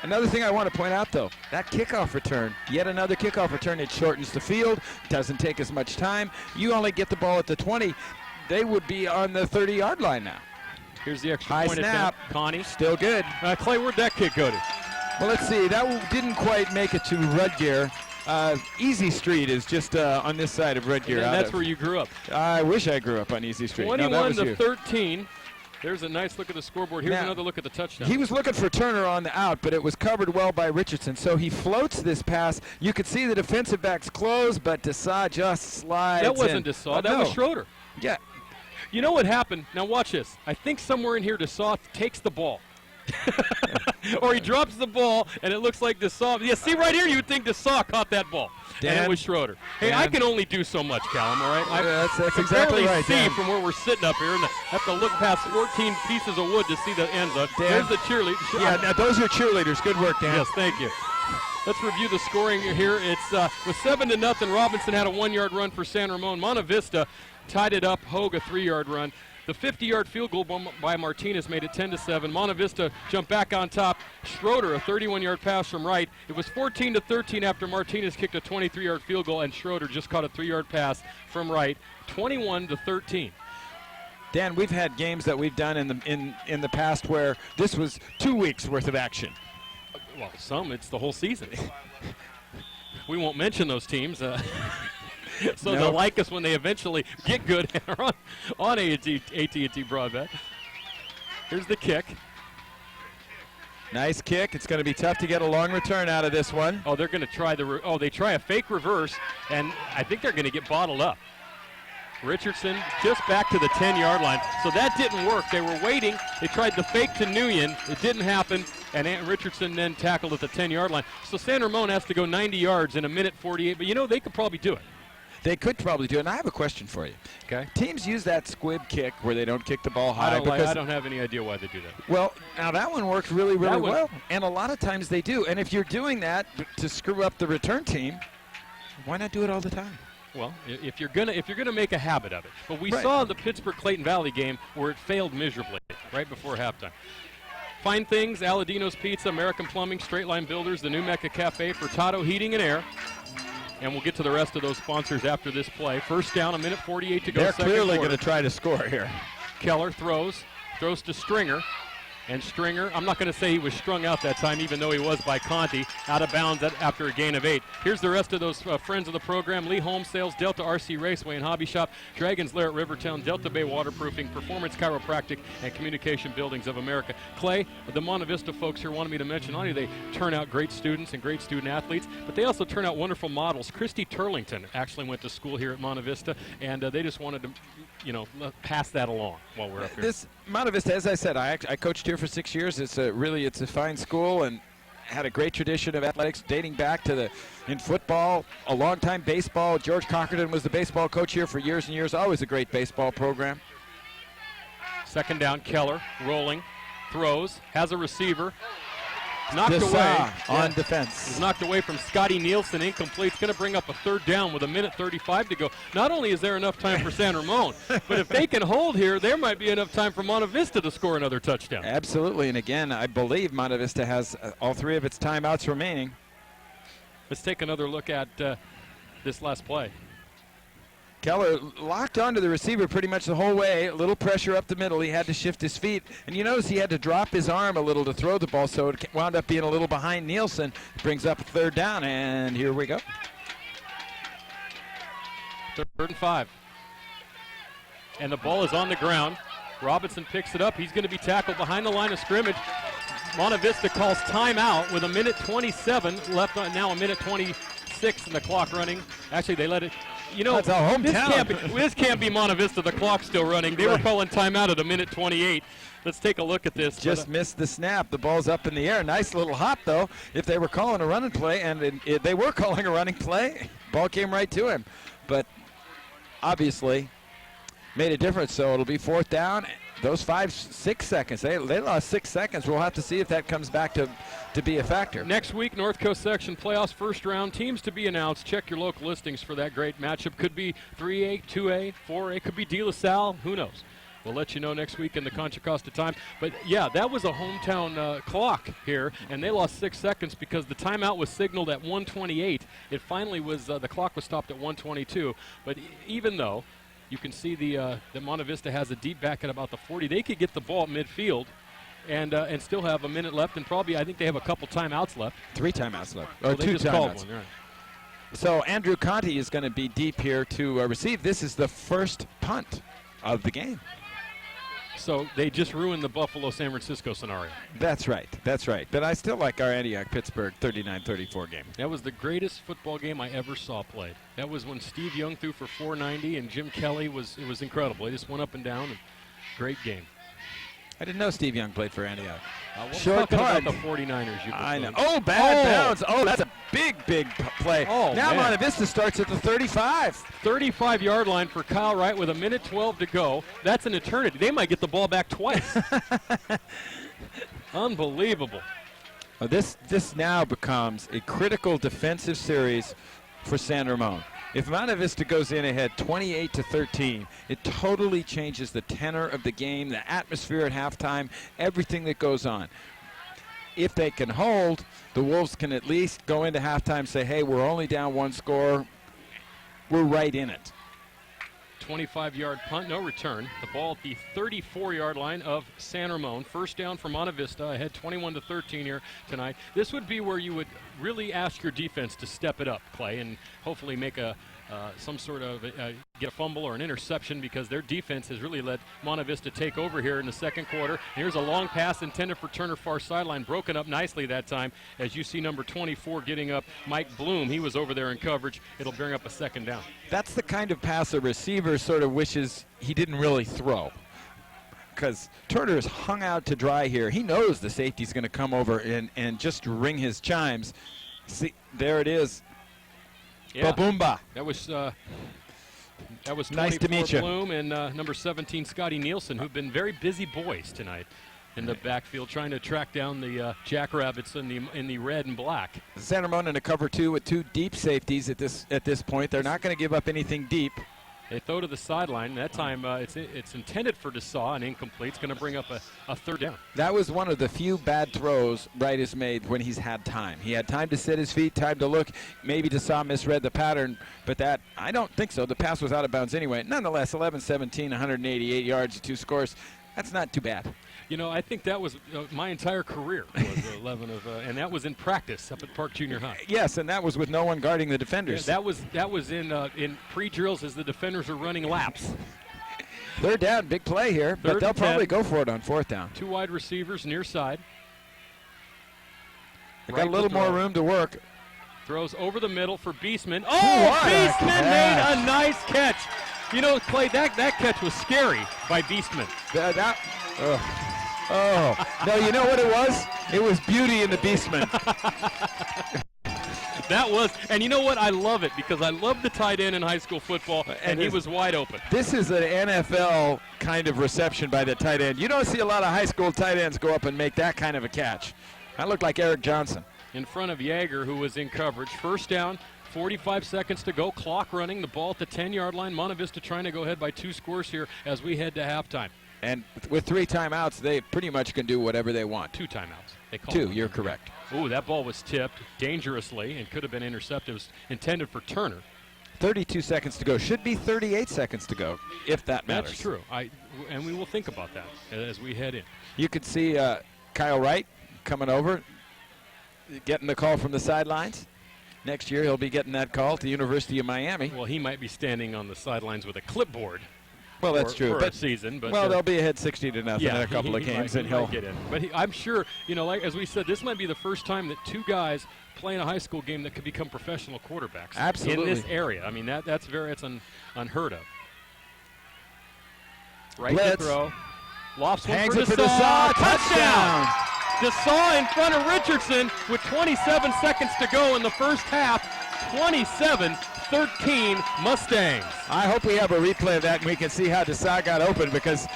Another thing I want to point out, though, that kickoff return, yet another kickoff return, it shortens the field, doesn't take as much time. You only get the ball at the 20. They would be on the 30-yard line now. Here's the extra high point snap. attempt. Connie. Still good. Clay, where'd that kick go to? Well, let's see. That didn't quite make it to Rudgear. Easy Street is just on this side of Rudgear. And that's where you grew up. I wish I grew up on Easy Street. 21-13. There's a nice look at the scoreboard. Here's another look at the touchdown. He was looking for Turner on the out, but it was covered well by Richardson. So he floats this pass. You could see the defensive backs close, but DeSaw just slides That wasn't in. DeSaw. That was Schroeder. Yeah. You know what happened? Now watch this. I think somewhere in here DeSaw takes the ball. Or he drops the ball, and it looks like DeSaw. Yeah, see right here, you would think DeSaw caught that ball. And it was Schroeder. Hey, I can only do so much, Callum, all right? That's exactly barely right, see Dan. from where we're sitting up here, and I have to look past 14 pieces of wood to see the end zone. There's the cheerleader. Yeah, now those are cheerleaders. Good work, Dan. Yes, thank you. Let's review the scoring here. It's with 7-0. Robinson had a 1-yard run for San Ramon. Monte Vista tied it up. Hogue a 3-yard run. The 50-yard field goal by Martinez made it 10-7. Monte Vista jumped back on top. Schroeder, a 31-yard pass from Wright. It was 14-13 after Martinez kicked a 23-yard field goal, and Schroeder just caught a 3-yard pass from Wright. 21-13. Dan, we've had games that we've done in the past where this was 2 weeks worth of action. Well, it's the whole season. We won't mention those teams. So they'll like us when they eventually get good and are on AT&T broadband. Here's the kick. Nice kick. It's going to be tough to get a long return out of this one. Oh, they're going to try they try a fake reverse, and I think they're going to get bottled up. Richardson just back to the 10-yard line. So that didn't work. They were waiting. They tried the fake to Nguyen. It didn't happen, and Richardson then tackled at the 10-yard line. So San Ramon has to go 90 yards in 1:48, but they could probably do it. They could probably do it, and I have a question for you. Okay. Teams use that squib kick where they don't kick the ball high. I don't have any idea why they do that. Well, now that one works really well, and a lot of times they do. And if you're doing that to screw up the return team, why not do it all the time? Well, if you're gonna make a habit of it. But we saw the Pittsburgh-Clayton Valley game where it failed miserably right before halftime. Fine Things, Aladino's Pizza, American Plumbing, Straight Line Builders, the New Mecca Cafe, Furtado Heating and Air. And we'll get to the rest of those sponsors after this play. First down, 1:48 to go. They're clearly going to try to score here. Keller throws to Stringer. And Stringer, I'm not going to say he was strung out that time, even though he was by Conti, out of bounds after a gain of 8. Here's the rest of those friends of the program. Lee Home Sales, Delta RC Raceway and Hobby Shop, Dragon's Lair at Rivertown, Delta Bay Waterproofing, Performance Chiropractic, and Communication Buildings of America. Clay, the Monte Vista folks here wanted me to mention, not only they turn out great students and great student athletes, but they also turn out wonderful models. Christy Turlington actually went to school here at Monte Vista, and they just wanted to pass that along while we're up here. This Monte Vista, as I said, I coached here for 6 years. It's a fine school and had a great tradition of athletics dating back to in football, a long time baseball. George Cockerton was the baseball coach here for years and years. Always a great baseball program. Second down, Keller rolling, throws, has a receiver. Knocked DeSaw away on defense. He's knocked away from Scotty Nielsen, incomplete. It's going to bring up a third down with 1:35 to go. Not only is there enough time for San Ramon, but if they can hold here, there might be enough time for Monte Vista to score another touchdown. Absolutely, and again, I believe Monte Vista has all 3 of its timeouts remaining. Let's take another look at this last play. Keller locked onto the receiver pretty much the whole way. A little pressure up the middle. He had to shift his feet. And you notice he had to drop his arm a little to throw the ball, so it wound up being a little behind Nielsen. Brings up a third down, and here we go. 3rd and 5. And the ball is on the ground. Robinson picks it up. He's going to be tackled behind the line of scrimmage. Monte Vista calls timeout with 1:27 left on, now 1:26 and the clock running. Actually, they let it, you know, That's our hometown. this can't be Monte Vista. The clock's still running. They were calling timeout at 1:28. Let's take a look at this. Just missed the snap. The ball's up in the air. Nice little hop, though. If they were calling a running play, and they were calling a running play, ball came right to him. But obviously made a difference, so it'll be 4th down. Those 5-6 seconds, they lost 6 seconds. We'll have to see if that comes back to be a factor. Next week, North Coast Section playoffs, first round, teams to be announced. Check your local listings for that great matchup. Could be 3A, 2A, 4A, could be De La Salle, who knows. We'll let you know next week in the Contra Costa time. But, yeah, that was a hometown clock here, and they lost 6 seconds because the timeout was signaled at 1:28. It finally was, the clock was stopped at 1:22. But even though you can see that Monte Vista has a deep back at about the 40, they could get the ball at midfield and still have a minute left, and probably I think they have a couple timeouts left. 3 timeouts left. Well, Or they 2 just called timeouts. one, right. So Andrew Conti is going to be deep here to receive. This is the first punt of the game. So they just ruined the Buffalo-San Francisco scenario. That's right. That's right. But I still like our Antioch-Pittsburgh 39-34 game. That was the greatest football game I ever saw played. That was when Steve Young threw for 490 and Jim Kelly it was incredible. They just went up and down. And great game. I didn't know Steve Young played for Antioch. We're Short talking punt. about the 49ers. I know. Oh, bad bounce. Oh, that's a big play. Oh, now man. Monte Vista starts at the 35. 35-yard line for Kyle Wright with 1:12 to go. That's an eternity. They might get the ball back twice. Unbelievable. Well, this now becomes a critical defensive series for San Ramon. If Monte Vista goes in ahead 28-13, it totally changes the tenor of the game, the atmosphere at halftime, everything that goes on. If they can hold, the Wolves can at least go into halftime and say, hey, we're only down 1 score. We're right in it. 25-yard punt, no return. The ball at the 34-yard line of San Ramon. First down for Monte Vista, ahead 21-13 here tonight. This would be where you would really ask your defense to step it up, Clay, and hopefully make some sort of get a fumble or an interception, because their defense has really let Monte Vista take over here in the second quarter. Here's a long pass intended for Turner, far sideline, broken up nicely that time. As you see number 24 getting up, Mike Bloom, he was over there in coverage. It'll bring up a second down. That's the kind of pass a receiver sort of wishes he didn't really throw, because Turner is hung out to dry here. He knows the safety's going to come over and just ring his chimes. See, there it is. Yeah. Ba-boomba. That was Nice to meet you. Bloom and number 17, Scotty Nielsen, who've been very busy boys tonight in the backfield, trying to track down the Jackrabbits in the red and black. San Ramon in a cover 2 with 2 deep safeties at this point. They're not going to give up anything deep. They throw to the sideline. That time it's intended for DeSaw and incomplete. It's going to bring up a third down. That was one of the few bad throws Wright has made when he's had time. He had time to sit his feet, time to look. Maybe DeSaw misread the pattern, but that, I don't think so. The pass was out of bounds anyway. Nonetheless, 11-17, 188 yards, 2 scores. That's not too bad. You know, I think that was my entire career was 11 of, and that was in practice up at Park Junior High. Yes, and that was with no one guarding the defenders. Yeah, that was in pre-drills as the defenders are running laps. Third down, big play here, but they'll probably go for it on 4th down. 2 wide receivers near side. They got a little more room to work. Throws over the middle for Beastman. Oh, Beastman made a nice catch. You know, Clay, that catch was scary by Beastman. No, you know what it was? It was beauty in the Beastman. That was, and you know what? I love it because I love the tight end in high school football, and he was wide open. This is an NFL kind of reception by the tight end. You don't see a lot of high school tight ends go up and make that kind of a catch. That looked like Eric Johnson. In front of Yeager, who was in coverage. First down, 45 seconds to go, clock running, the ball at the 10-yard line. Monte Vista trying to go ahead by 2 scores here as we head to halftime. And with 3 timeouts, they pretty much can do whatever they want. 2 timeouts. They call 2, them. you're correct. Ooh, that ball was tipped dangerously and could have been intercepted. It was intended for Turner. 32 seconds to go. Should be 38 seconds to go, if that matters. That's true. And we will think about that as we head in. You could see Kyle Wright coming over, getting the call from the sidelines. Next year, he'll be getting that call to the University of Miami. Well, he might be standing on the sidelines with a clipboard. Well, that's true. For but a season, but they'll be ahead 60-0 in a couple of games, and he'll get in. But I'm sure, like as we said, this might be the first time that two guys play in a high school game that could become professional quarterbacks. Absolutely. In this area. I mean, that's unheard of. Right Blitz. to throw. Lofts one Hangs for it for Desaw. Desaw. Touchdown. Desaw in front of Richardson with 27 seconds to go in the first half. 27-13 Mustangs. I hope we have a replay of that and we can see how Desaw got open, because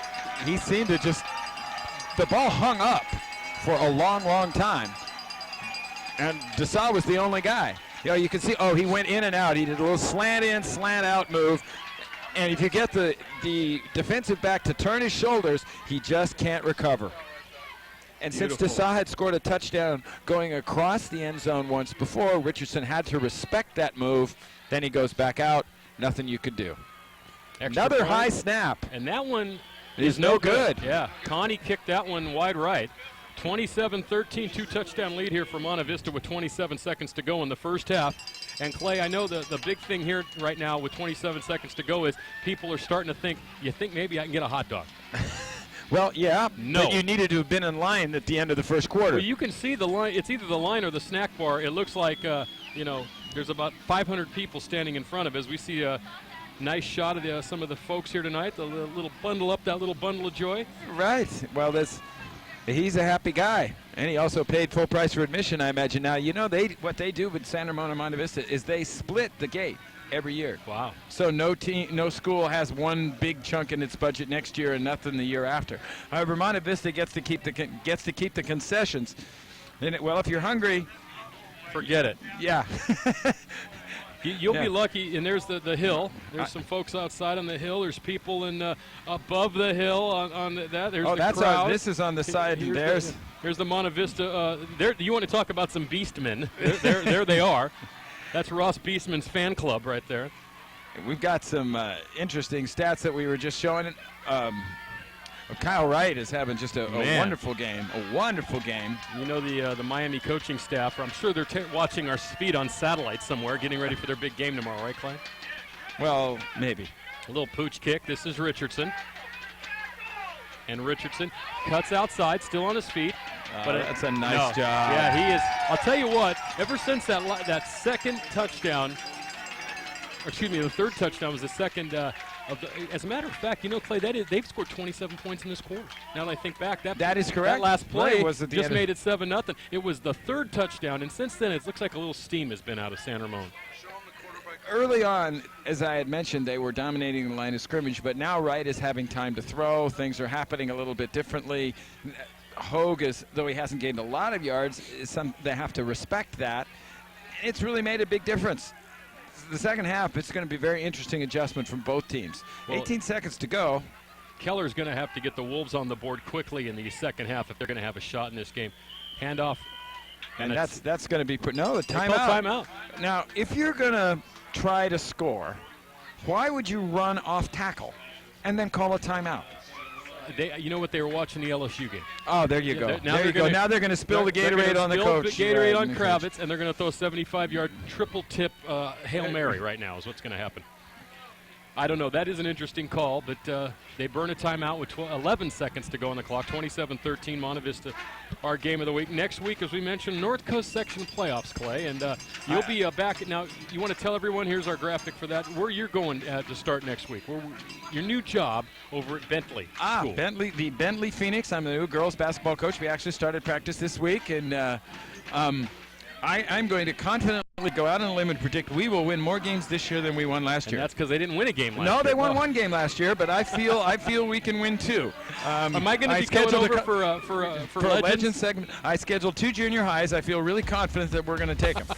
he seemed to the ball hung up for a long, long time. And Desaw was the only guy. You can see, he went in and out. He did a little slant in, slant out move. And if you get the defensive back to turn his shoulders, he just can't recover. And Beautiful. since Desaw had scored a touchdown going across the end zone once before, Richardson had to respect that move. Then he goes back out. Nothing you could do. Extra Another point. high snap. And that one is no good. Yeah, Connie kicked that one wide right. 27-13, two-touchdown lead here for Monte Vista with 27 seconds to go in the first half. And Clay, I know the big thing here right now with 27 seconds to go is people are starting to think, you think maybe I can get a hot dog. Well, yeah, no. But you needed to have been in line at the end of the first quarter. Well, you can see the line. It's either the line or the snack bar. It looks like, there's about 500 people standing in front of us. We see a nice shot of some of the folks here tonight, the little bundle up, that little bundle of joy. Right. Well, he's a happy guy. And he also paid full price for admission, I imagine. Now, what they do with San Ramon and Monte Vista is they split the gate every year. Wow. So no school has one big chunk in its budget next year and nothing the year after. However, Monte Vista gets to keep the concessions. And if you're hungry, forget it. Yeah. You'll be lucky, and there's the hill. There's some folks outside on the hill. There's people above the hill on that. There's the crowd. This is on the side. There's the Monte Vista. You want to talk about some beastmen? There they are. That's Ross Beastman's fan club right there. We've got some interesting stats that we were just showing. Kyle Wright is having just a wonderful game. A wonderful game. The Miami coaching staff, I'm sure they're watching our speed on satellite somewhere, getting ready for their big game tomorrow, right, Clay? Well, maybe. A little pooch kick. This is Richardson. And Richardson cuts outside, still on his feet. But that's a nice job. Yeah, he is. I'll tell you what, ever since that second touchdown, the third touchdown was the second as a matter of fact, Clay, they've scored 27 points in this quarter. Now that I think back, that is correct. That last play was just made it 7-0. It was the third touchdown, and since then it looks like a little steam has been out of San Ramon. Early on, as I had mentioned, they were dominating the line of scrimmage, but now Wright is having time to throw. Things are happening a little bit differently. Hogue, though he hasn't gained a lot of yards, they have to respect that. It's really made a big difference. The second half, it's going to be a very interesting adjustment from both teams. 18 seconds to go. Keller's going to have to get the Wolves on the board quickly in the second half if they're going to have a shot in this game. Handoff. And that's going to be put. No, the timeout. Timeout. Now, if you're going to try to score, why would you run off tackle and then call a timeout? You know what? They were watching the LSU game. Oh, there you go. Now they're going to spill the Gatorade on the coach. Gatorade on Kravitz, and they're going to throw a 75-yard triple tip Hail Mary right now is what's going to happen. I don't know. That is an interesting call, but they burn a timeout with 11 seconds to go on the clock. 27-13, Monte Vista, our game of the week. Next week, as we mentioned, North Coast Section playoffs, Clay, and you'll be back. Now, you want to tell everyone, here's our graphic for that, where you're going to start next week. Your new job over at Bentley School. The Bentley Phoenix. I'm the new girls basketball coach. We actually started practice this week, and I'm going to confidently go out on a limb and predict we will win more games this year than we won last year. That's because they didn't win a game last year. No, they won one game last year, but I feel we can win two. Am I going to be going over for a Legends segment? I scheduled 2 junior highs. I feel really confident that we're going to take them.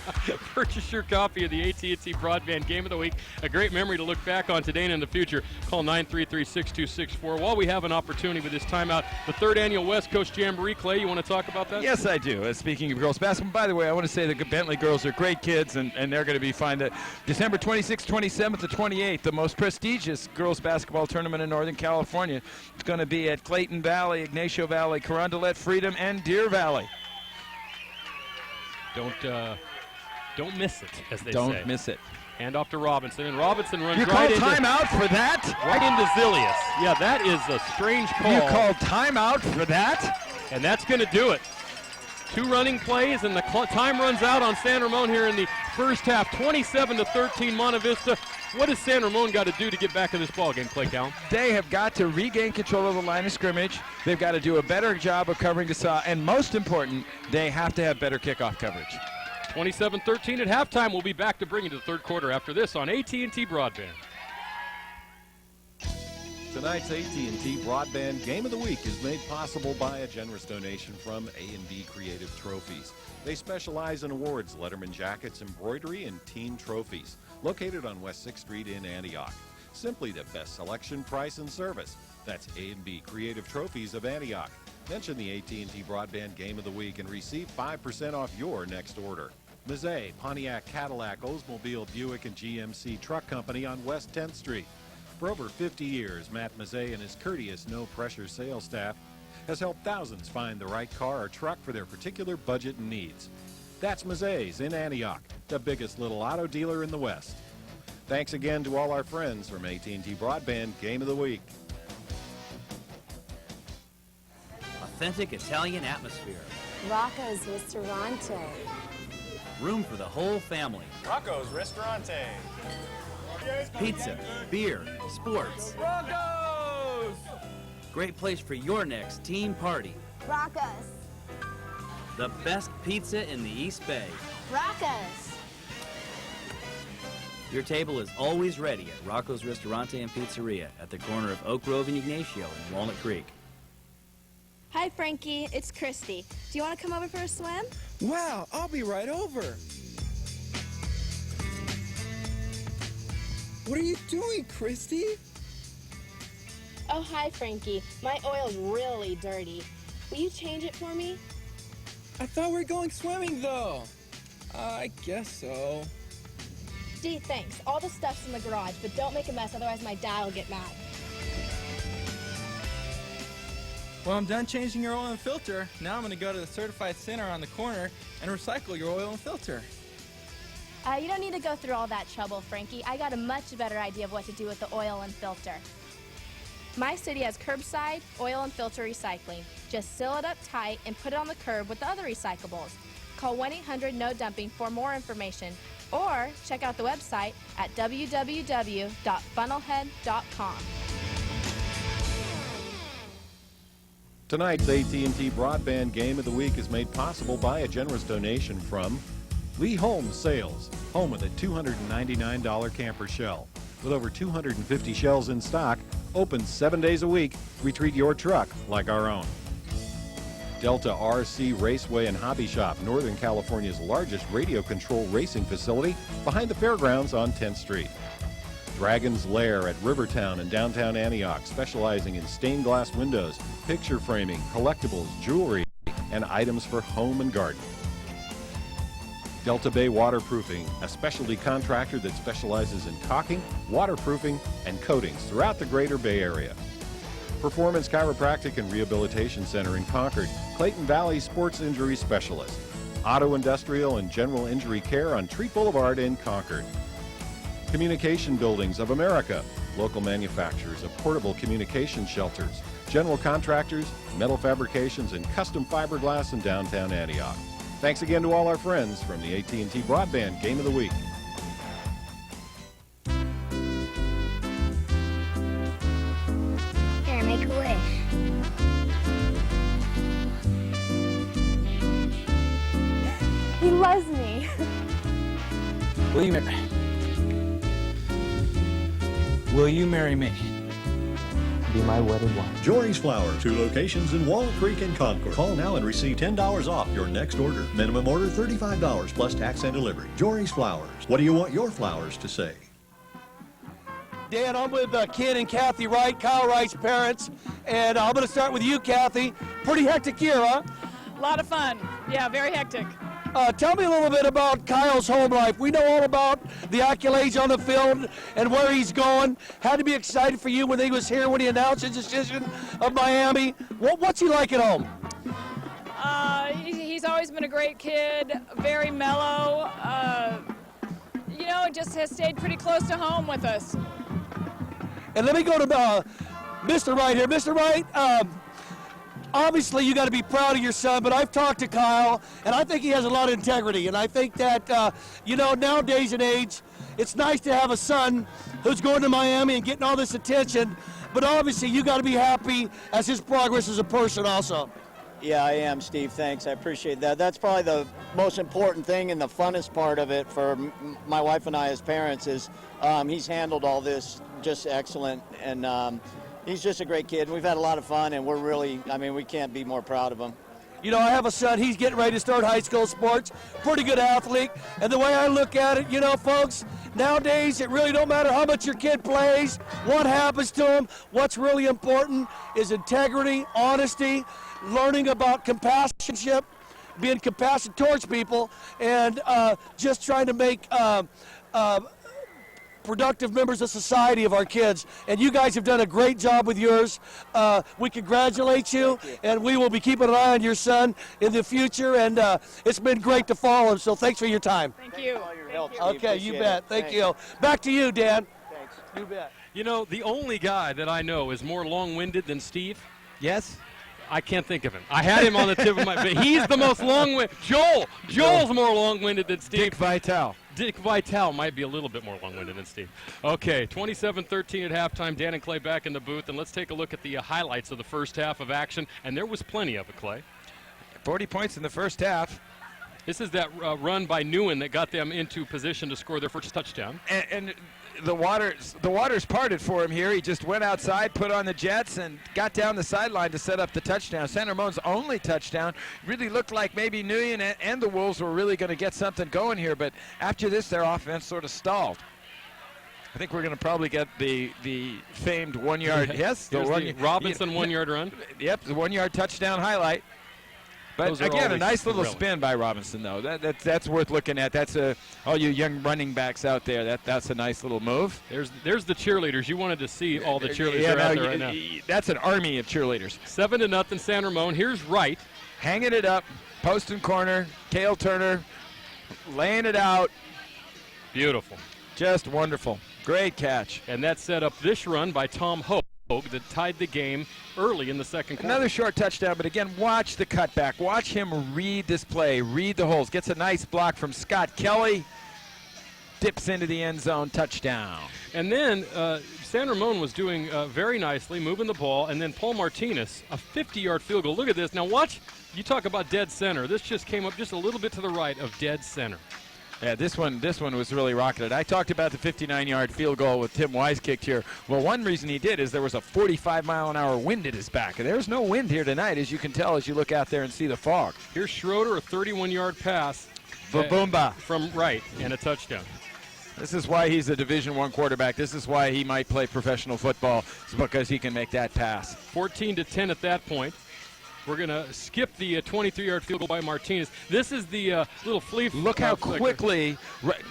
Purchase your copy of the AT&T Broadband Game of the Week. A great memory to look back on today and in the future. Call 933-6264. While we have an opportunity with this timeout, the 3rd annual West Coast Jamboree. Clay, you want to talk about that? Yes, I do. Speaking of girls basketball, by the way, I want to say the Bentley girls are great kids, and they're going to be fine. December 26th, 27th, to 28th, the most prestigious girls basketball tournament in Northern California. It's going to be at Clayton Valley, Ignacio Valley, Carondelet, Freedom, and Deer Valley. Don't miss it, as they say. Don't miss it. Hand off to Robinson, and Robinson runs You right call into timeout for that? right into Zilius. Yeah, that is a strange call. You call timeout for that? And that's going to do it. 2 running plays, and the time runs out on San Ramon here in the first half. 27-13 Monte Vista. What has San Ramon got to do to get back in this ballgame, Clay Callum? They have got to regain control of the line of scrimmage. They've got to do a better job of covering Desaw, and most important, they have to have better kickoff coverage. 27-13 at halftime. We'll be back to bring you to the third quarter after this on AT&T Broadband. Tonight's AT&T Broadband Game of the Week is made possible by a generous donation from A&D Creative Trophies. They specialize in awards, Letterman jackets, embroidery, and team trophies. Located on West 6th Street in Antioch. Simply the best selection, price, and service. That's A&B Creative Trophies of Antioch. Mention the AT&T Broadband Game of the Week and receive 5% off your next order. Mazzei, Pontiac, Cadillac, Oldsmobile, Buick, and GMC Truck Company on West 10th Street. For over 50 years, Matt Mazzei and his courteous, no-pressure sales staff has helped thousands find the right car or truck for their particular budget and needs. That's Mazzei's in Antioch, the biggest little auto dealer in the West. Thanks again to all our friends from AT&T Broadband Game of the Week. Authentic Italian atmosphere. Rocco's Ristorante. Room for the whole family. Rocco's Ristorante. Pizza, beer, sports. Rocco's! Great place for your next team party. Rocco's. The best pizza in the East Bay. Rocco's. Your table is always ready at Rocco's Ristorante and Pizzeria at the corner of Oak Grove and Ignacio in Walnut Creek. Hi, Frankie. It's Christy. Do you want to come over for a swim? Wow, I'll be right over. What are you doing, Christy? Oh, hi, Frankie. My oil's really dirty. Will you change it for me? I thought we were going swimming, though. I guess so. Dee, thanks. All the stuff's in the garage, but don't make a mess, otherwise my dad will get mad. Well, I'm done changing your oil and filter. Now I'm going to go to the certified center on the corner and recycle your oil and filter. You don't need to go through all that trouble, Frankie. I got a much better idea of what to do with the oil and filter. My city has curbside oil and filter recycling. Just seal it up tight and put it on the curb with the other recyclables. Call 1-800-NO-DUMPING for more information, or check out the website at www.funnelhead.com. Tonight's AT&T Broadband Game of the Week is made possible by a generous donation from Lee Holmes Sales, home of the $299 camper shell. With over 250 shells in stock, open 7 days a week, we treat your truck like our own. Delta RC Raceway and Hobby Shop, Northern California's largest radio control racing facility, behind the fairgrounds on 10th Street. Dragon's Lair at Rivertown in downtown Antioch, specializing in stained glass windows, picture framing, collectibles, jewelry, and items for home and garden. Delta Bay Waterproofing, a specialty contractor that specializes in caulking, waterproofing, and coatings throughout the greater Bay Area. Performance Chiropractic and Rehabilitation Center in Concord, Clayton Valley Sports Injury Specialist. Auto Industrial and General Injury Care on Treat Boulevard in Concord. Communication Buildings of America, local manufacturers of portable communication shelters, general contractors, metal fabrications, and custom fiberglass in downtown Antioch. Thanks again to all our friends from the AT&T Broadband Game of the Week. Here, make a wish. He loves me. Will you marry me? Be my wedded wife. Jory's Flowers, 2 locations in Walnut Creek and Concord. Call now and receive $10 off your next order. Minimum order $35 plus tax and delivery. Jory's Flowers. What do you want your flowers to say? Dan, I'm with Ken and Kathy Wright, Kyle Wright's parents, and I'm going to start with you, Kathy. Pretty hectic year, huh? A lot of fun. Yeah, very hectic. Tell me a little bit about Kyle's home life. We know all about the accolades on the field and where he's going. Had to be excited for you when he was here when he announced his decision of Miami. What's he like at home? He's always been a great kid, very mellow. you know, it just has stayed pretty close to home with us. And let me go to Mr. Wright here. Mr. Wright, obviously you got to be proud of your son, but I've talked to Kyle, and I think he has a lot of integrity. And I think that, you know, nowadays and age, it's nice to have a son who's going to Miami and getting all this attention, but obviously you got to be happy as his progress as a person also. Yeah, I am, Steve. Thanks. I appreciate that. That's probably the most important thing and the funnest part of it for my wife and I as parents is he's handled all this just excellent, and he's just a great kid. We've had a lot of fun, and we're really, I mean, we can't be more proud of him. You know, I have a son, he's getting ready to start high school sports, pretty good athlete, and the way I look at it, you know, folks, nowadays it really don't matter how much your kid plays, what happens to him. What's really important is integrity, honesty, learning about compassionship, being compassionate towards people, and just trying to make productive members of society of our kids. And you guys have done a great job with yours. We congratulate you, and we will be keeping an eye on your son in the future, and it's been great to follow him, so thanks for your time. Thank you. Okay, you bet. Thank you. Back to you, Dan. Thanks. You bet. You know, the only guy that I know is more long-winded than Steve. Yes? I can't think of him. I had him on the tip of my, but he's the most long-winded. Joel's more long-winded than Steve. Dick Vitale. Dick Vitale might be a little bit more long-winded than Steve. Okay, 27-13 at halftime. Dan and Clay back in the booth, and let's take a look at the highlights of the first half of action, and there was plenty of it, Clay. 40 points in the first half. This is that run by Newen that got them into position to score their first touchdown. And the waters parted for him here. He just went outside, put on the Jets, and got down the sideline to set up the touchdown. San Ramon's only touchdown. Really looked like maybe Nguyen and the Wolves were really going to get something going here, but after this, their offense sort of stalled. I think we're going to probably get the famed 1 yard. Yes, the Robinson 1 yard run. Yep, the 1 yard touchdown highlight. But again, a nice little spin by Robinson, though. That's worth looking at. That's all you young running backs out there. That's a nice little move. There's the cheerleaders. You wanted to see all the cheerleaders out there right now. That's an army of cheerleaders. 7-0 San Ramon. Here's Wright hanging it up, post and corner. Cale Turner laying it out. Beautiful. Just wonderful. Great catch. And that set up this run by Tom Hogue that tied the game early in the second quarter. Another short touchdown, but again, watch the cutback. Watch him read this play, read the holes. Gets a nice block from Scott Kelly. Dips into the end zone, touchdown. And then San Ramon was doing very nicely, moving the ball, and then Paul Martinez, a 50-yard field goal. Look at this. Now watch, you talk about dead center. This just came up just a little bit to the right of dead center. Yeah, this one was really rocketed. I talked about the 59-yard field goal with Tim Wise kicked here. Well, one reason he did is there was a 45-mile-an-hour wind at his back. And there's no wind here tonight, as you can tell as you look out there and see the fog. Here's Schroeder, a 31-yard pass. Boomba. From right, and a touchdown. This is why he's a Division I quarterback. This is why he might play professional football, is because he can make that pass. 14-10 at that point. We're going to skip the 23-yard field goal by Martinez. This is the little flea. Look how quickly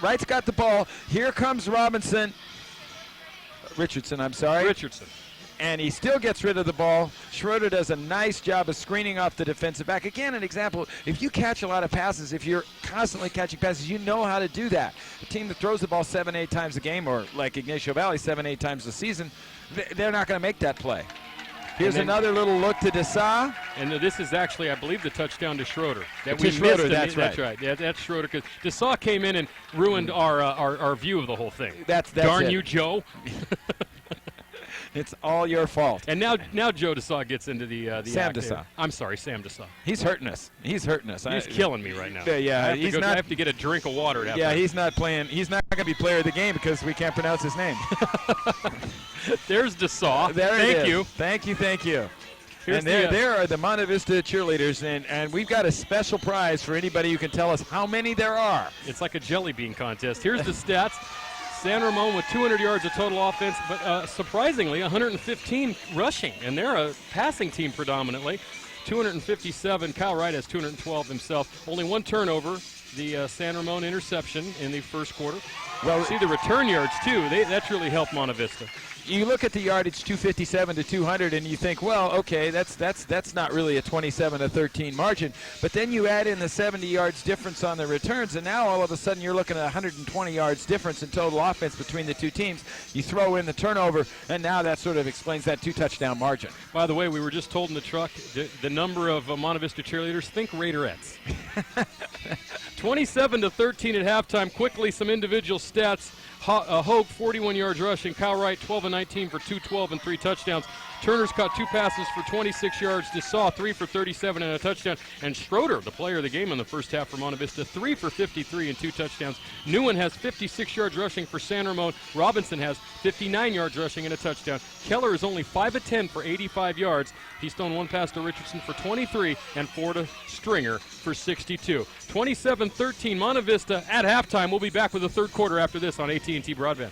Wright's got the ball. Here comes Richardson, I'm sorry. Richardson. And he still gets rid of the ball. Schroeder does a nice job of screening off the defensive back. Again, an example, if you catch a lot of passes, if you're constantly catching passes, you know how to do that. A team that throws the ball 7-8 times a game, or like Ignacio Valley 7-8 times a season, they're not going to make that play. Here's another little look to Dessau. And this is actually, I believe, the touchdown to Schroeder. Schroeder, that's right. That's right. Yeah, that's Schroeder, because Dessau came in and ruined our view of the whole thing. That's Darn it. you, Joe. It's all your fault. And now Joe Dessau gets into the Sam Dessau. I'm sorry, Sam Dessau. He's hurting us. He's killing me right now. Yeah, I have to get a drink of water. Yeah, he's not playing. He's not going to be player of the game because we can't pronounce his name. There's Dessau. Thank you. Here's there are the Monte Vista cheerleaders, and we've got a special prize for anybody who can tell us how many there are. It's like a jelly bean contest. Here's the stats. San Ramon with 200 yards of total offense, but surprisingly 115 rushing, and they're a passing team predominantly. 257. Kyle Wright has 212 himself. Only one turnover, the San Ramon interception in the first quarter. Well, see the return yards too. That's really helped Monte Vista. you look at the yardage 257 to 200 and you think, well, okay, that's not really a 27 to 13 margin. But then you add in the 70 yards difference on the returns, and now all of a sudden you're looking at 120 yards difference in total offense between the two teams. You throw in the turnover, and now that sort of explains that 2-touchdown margin. By the way, we were just told in the truck the number of Monte Vista cheerleaders. Think Raiderettes. 27 to 13 at halftime. Quickly, some individual stats. Hogue, 41 yards rushing. Kyle Wright, 12 and 19 for 212 and 3 touchdowns. Turner's caught 2 passes for 26 yards. DeSaw, 3 for 37 and a touchdown. And Schroeder, the player of the game in the first half for Monte Vista, 3 for 53 and 2 touchdowns. Newen has 56 yards rushing for San Ramon. Robinson has 59 yards rushing and a touchdown. Keller is only 5 of 10 for 85 yards. He's thrown 1 pass to Richardson for 23 and 4 to Stringer for 62. 27-13 Monte Vista at halftime. We'll be back with the third quarter after this on AT&T Broadband.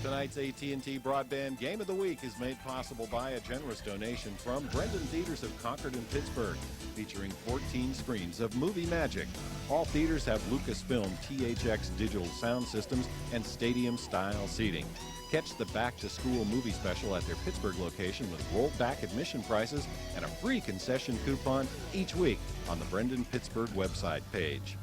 Tonight's AT&T Broadband Game of the Week is made possible by a generous donation from Brendan Theaters of Concord and Pittsburgh, featuring 14 screens of movie magic. All theaters have Lucasfilm THX digital sound systems and stadium-style seating. Catch the back-to-school movie special at their Pittsburgh location with rolled-back admission prices and a free concession coupon each week on the Brendan Pittsburgh website page.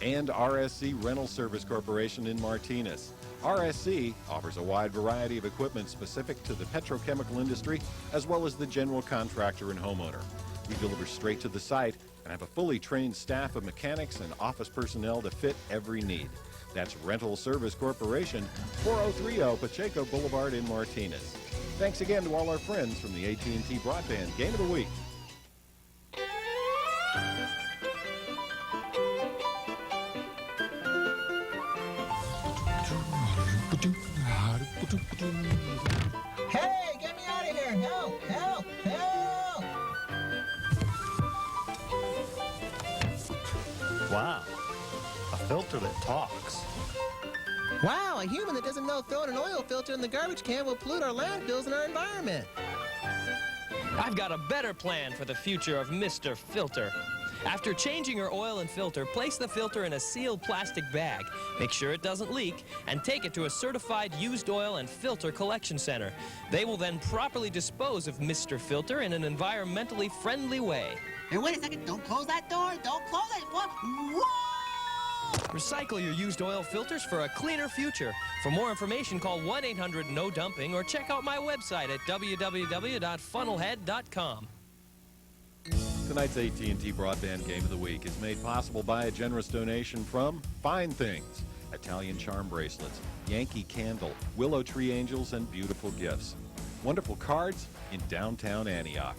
And RSC Rental Service Corporation in Martinez. RSC offers a wide variety of equipment specific to the petrochemical industry, as well as the general contractor and homeowner. We deliver straight to the site and have a fully trained staff of mechanics and office personnel to fit every need. That's Rental Service Corporation, 4030 Pacheco Boulevard in Martinez. Thanks again to all our friends from the AT&T Broadband Game of the Week. Hey, get me out of here! Help! Help! Help! Wow, a filter that talks. Wow, a human that doesn't know throwing an oil filter in the garbage can will pollute our landfills and our environment. I've got a better plan for the future of Mr. Filter. After changing your oil and filter, place the filter in a sealed plastic bag. Make sure it doesn't leak, and take it to a certified used oil and filter collection center. They will then properly dispose of Mr. Filter in an environmentally friendly way. Hey, wait a second. Don't close that door. Don't close it. What? Whoa! Recycle your used oil filters for a cleaner future. For more information, call 1-800-NO-DUMPING or check out my website at www.funnelhead.com. Tonight's AT&T Broadband Game of the Week is made possible by a generous donation from Fine Things, Italian charm bracelets, Yankee Candle, Willow Tree Angels, and beautiful gifts. Wonderful cards in downtown Antioch.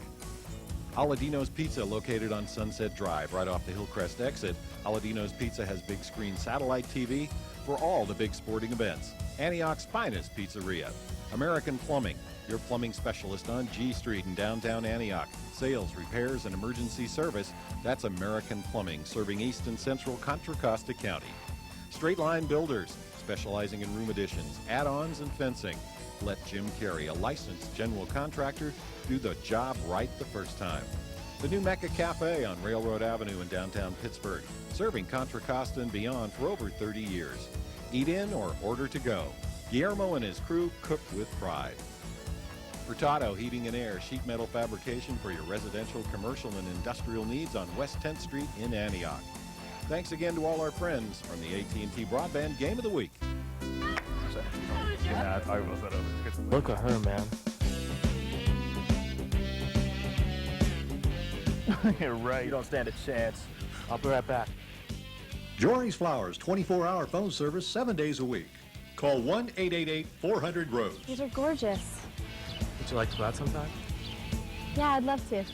Aladino's Pizza, located on Sunset Drive, right off the Hillcrest exit. Aladino's Pizza has big screen satellite TV for all the big sporting events. Antioch's finest pizzeria. American Plumbing, your plumbing specialist on G Street in downtown Antioch. Sales, repairs, and emergency service. That's American Plumbing, serving East and Central Contra Costa County. Straight Line Builders, specializing in room additions, add-ons, and fencing. Let Jim Carey, a licensed general contractor, do the job right the first time. The new Mecca Cafe on Railroad Avenue in downtown Pittsburgh, serving Contra Costa and beyond for over 30 years. Eat in or order to go. Guillermo and his crew cook with pride. Furtado Heating and Air, sheet metal fabrication for your residential, commercial, and industrial needs on West 10th Street in Antioch. Thanks again to all our friends from the AT&T Broadband Game of the Week. Look at her, man. You're right. You don't stand a chance. I'll be right back. Jory's Flowers, 24-hour phone service, 7 days a week. Call 1-888-400-ROSE. These are gorgeous. Would you like to go out sometime? Yeah, I'd love to.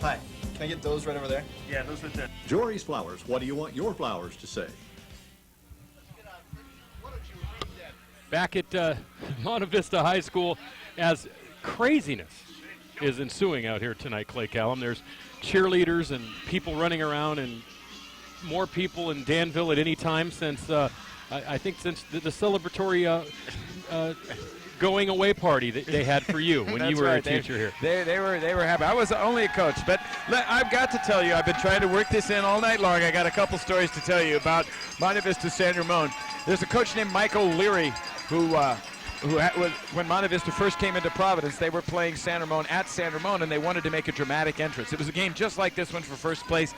Hi, can I get those right over there? Yeah, those are there. Jory's Flowers, what do you want your flowers to say? Back at Monte Vista High School, as craziness is ensuing out here tonight, Clay Callum. There's cheerleaders and people running around, and more people in Danville at any time since I think since the celebratory going away party that they had for you when you were a teacher here. They were happy. I was only a coach, but I've got to tell you, I've been trying to work this in all night long. I got a couple stories to tell you about Monte Vista San Ramon. There's a coach named Michael Leary who when Monte Vista first came into Providence, they were playing San Ramon at San Ramon, and they wanted to make a dramatic entrance. It was a game just like this one for first place.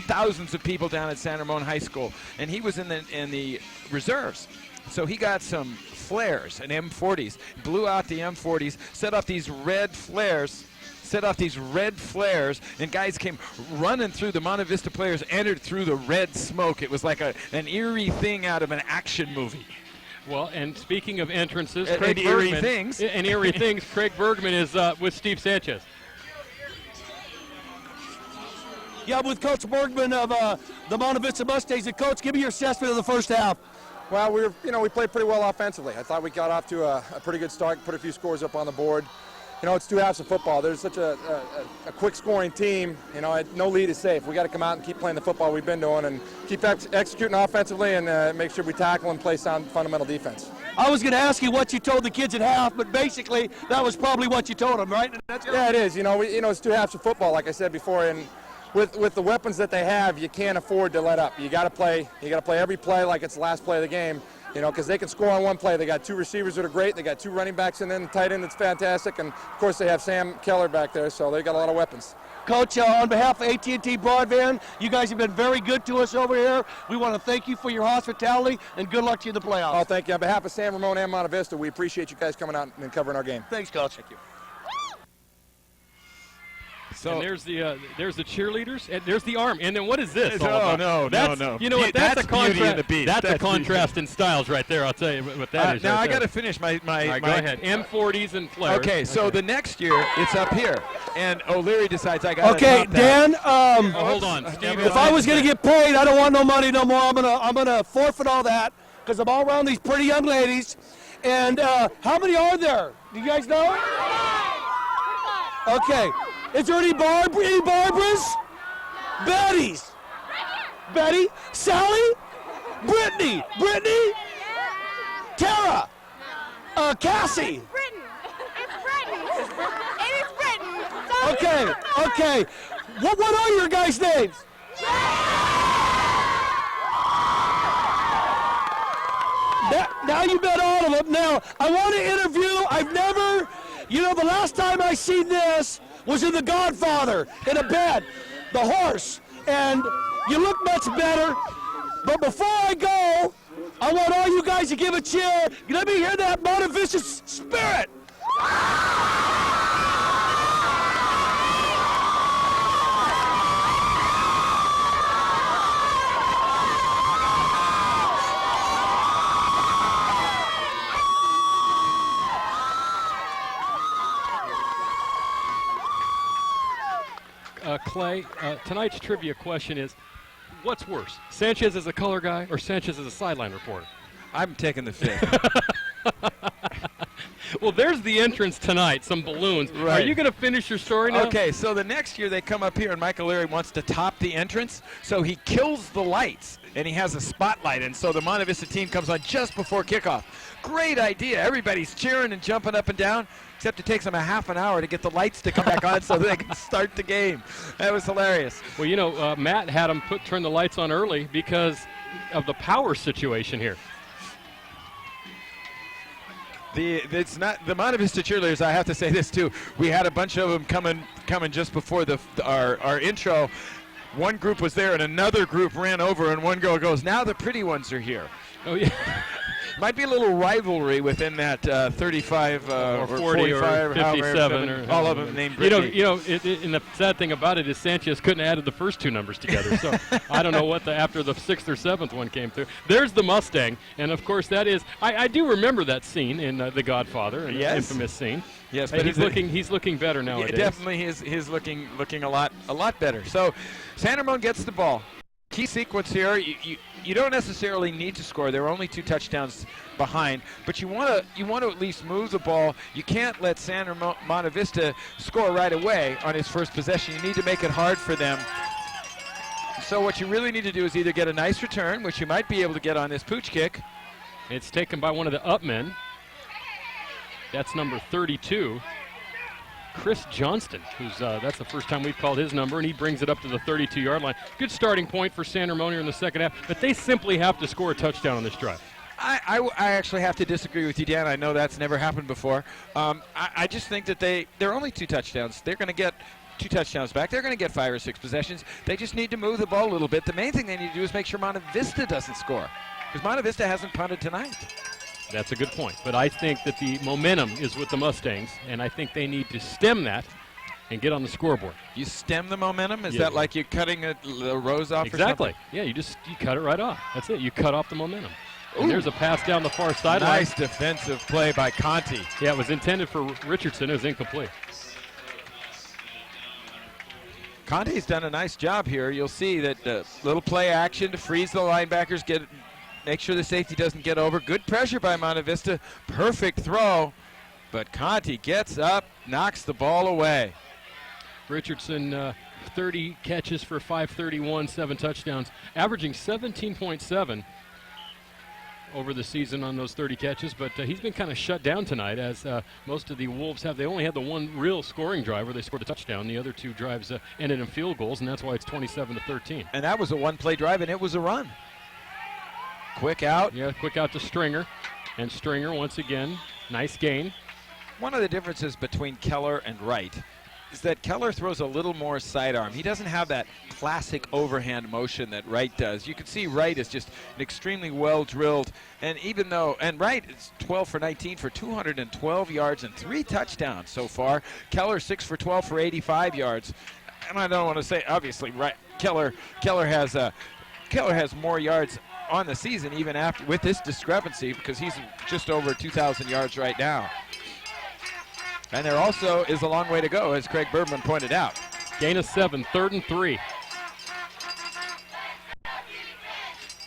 Thousands of people down at San Ramon High School, and he was in the reserves. So he got some flares and M40s, blew out the M40s, set off these red flares, and guys came running through. The Monte Vista players entered through the red smoke. It was like an eerie thing out of an action movie. Well, and speaking of entrances, and eerie things. And eerie things, Craig Bergman is with Steve Sanchez. Yeah, I'm with Coach Bergman of the Monte Vista Mustangs. And Coach, give me your assessment of the first half. Well, we played pretty well offensively. I thought we got off to a pretty good start, put a few scores up on the board. It's 2 halves of football. There's such a quick scoring team. No lead is safe. We got to come out and keep playing the football we've been doing and keep executing offensively and make sure we tackle and play sound fundamental defense. I was going to ask you what you told the kids at half, but basically that was probably what you told them, right? Yeah, it is. It's 2 halves of football, like I said before, and with the weapons that they have, you can't afford to let up. You got to play every play like it's the last play of the game. Because they can score on one play. They got 2 receivers that are great. They got 2 running backs and then the tight end that's fantastic. And, of course, they have Sam Keller back there, so they got a lot of weapons. Coach, on behalf of AT&T Broadband, you guys have been very good to us over here. We want to thank you for your hospitality, and good luck to you in the playoffs. Oh, thank you. On behalf of San Ramon and Monte Vista, we appreciate you guys coming out and covering our game. Thanks, Coach. Thank you. So and there's the cheerleaders, and there's the arm, and then what is this? No. You know what? That's a contrast. That's a contrast in styles right there. I'll tell you what that is. Now right I there. got to finish my. Go ahead. M40s and flares. Okay, so the next year it's up here, and O'Leary decides I got. Okay, Dan. Hold on, Steve. If I was going to get paid, I don't want no money no more. I'm gonna forfeit all that because I'm all around these pretty young ladies. And how many are there? Do you guys know? Okay. Is there any Barbaras? Betty's. Betty? Sally? Brittany? Tara? Cassie? Okay. What are your guys' names? Now you met all of them. Now, I want to interview, the last time I seen this was in The Godfather, in a bed, the horse, and you look much better. But before I go, I want all you guys to give a cheer. Let me hear that Monte Vista spirit. Clay, tonight's trivia question is, what's worse, Sanchez as a color guy or Sanchez as a sideline reporter? I'm taking the fifth. Well, there's the entrance tonight, some balloons. Right. Are you going to finish your story now? Okay, so the next year they come up here, and Michael Leary wants to top the entrance, so he kills the lights, and he has a spotlight, and so the Monte Vista team comes on just before kickoff. Great idea. Everybody's cheering and jumping up and down, except it takes them a half an hour to get the lights to come back on so they can start the game. That was hilarious. Well, Matt had them turn the lights on early because of the power situation here. It's not the Monte Vista cheerleaders. I have to say this too. We had a bunch of them coming just before our intro. One group was there, and another group ran over, and one girl goes, "Now the pretty ones are here." Oh yeah. Might be a little rivalry within that 35 or 40 or 57 or all of them named Brittany. And the sad thing about it is Sanchez couldn't have added the first 2 numbers together. So I don't know what after the 6th or 7th one came through. There's the Mustang, and of course that is. I do remember that scene in The Godfather, an infamous scene. Yes, but he's looking better nowadays. Yeah, definitely, he's looking a lot better. So San Ramon gets the ball. Key sequence here. You don't necessarily need to score. There are only 2 touchdowns behind, but you want to at least move the ball. You can't let San Ramon Monte Vista score right away on his first possession. You need to make it hard for them. So what you really need to do is either get a nice return, which you might be able to get on this pooch kick. It's taken by one of the up men. That's number 32, Chris Johnston, who's that's the first time we've called his number, and he brings it up to the 32-yard line. Good starting point for San Ramon here in the second half, but they simply have to score a touchdown on this drive. I actually have to disagree with you, Dan. I know that's never happened before. I just think that they're only 2 touchdowns. They're going to get 2 touchdowns back. They're going to get 5 or 6 possessions. They just need to move the ball a little bit. The main thing they need to do is make sure Monte Vista doesn't score, because Monte Vista hasn't punted tonight. That's a good point. But I think that the momentum is with the Mustangs, and I think they need to stem that and get on the scoreboard. You stem the momentum? Is that like you're cutting the rows off or something? Exactly. Yeah, you cut it right off. That's it. You cut off the momentum. And there's a pass down the far sideline. Nice defensive play by Conti. Yeah, it was intended for Richardson. It was incomplete. Conti's done a nice job here. You'll see that little play action to freeze the linebackers, make sure the safety doesn't get over. Good pressure by Monte Vista. Perfect throw. But Conti gets up, knocks the ball away. Richardson, 30 catches for 531, 7 touchdowns, averaging 17.7 over the season on those 30 catches, but he's been kind of shut down tonight, as most of the Wolves have. They only had the one real scoring drive where they scored a touchdown. The other 2 drives ended in field goals, and that's why it's 27-13. And that was a one-play drive, and it was a run. Quick out. Yeah, quick out to Stringer. And Stringer, once again, nice gain. One of the differences between Keller and Wright is that Keller throws a little more sidearm. He doesn't have that classic overhand motion that Wright does. You can see Wright is just an extremely well-drilled, and Wright is 12 for 19 for 212 yards and 3 touchdowns so far. Keller 6 for 12 for 85 yards. And I don't want to say, obviously, Keller has more yards on the season even after with this discrepancy, because he's just over 2,000 yards right now. And there also is a long way to go, as Craig Bergman pointed out. Gain of 7, 3rd and 3.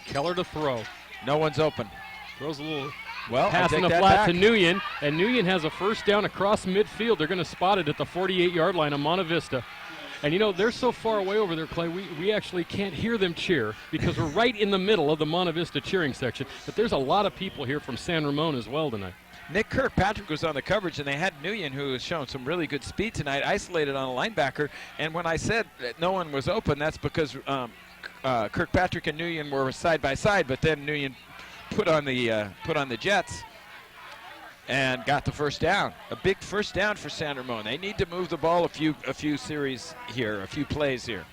Keller to throw. No one's open. Throws a little pass in the flat to Nguyen, and Nguyen has a first down across midfield. They're going to spot it at the 48-yard line of Monte Vista. And you know, they're so far away over there, Clay, we actually can't hear them cheer because we're right in the middle of the Monte Vista cheering section. But there's a lot of people here from San Ramon as well tonight. Nick Kirkpatrick was on the coverage, and they had Nguyen, who has shown some really good speed tonight, isolated on a linebacker. And when I said that no one was open, that's because Kirkpatrick and Nguyen were side by side, but then Nguyen put on the jets and got the first down. A big first down for San Ramon. They need to move the ball a few series here, a few plays here.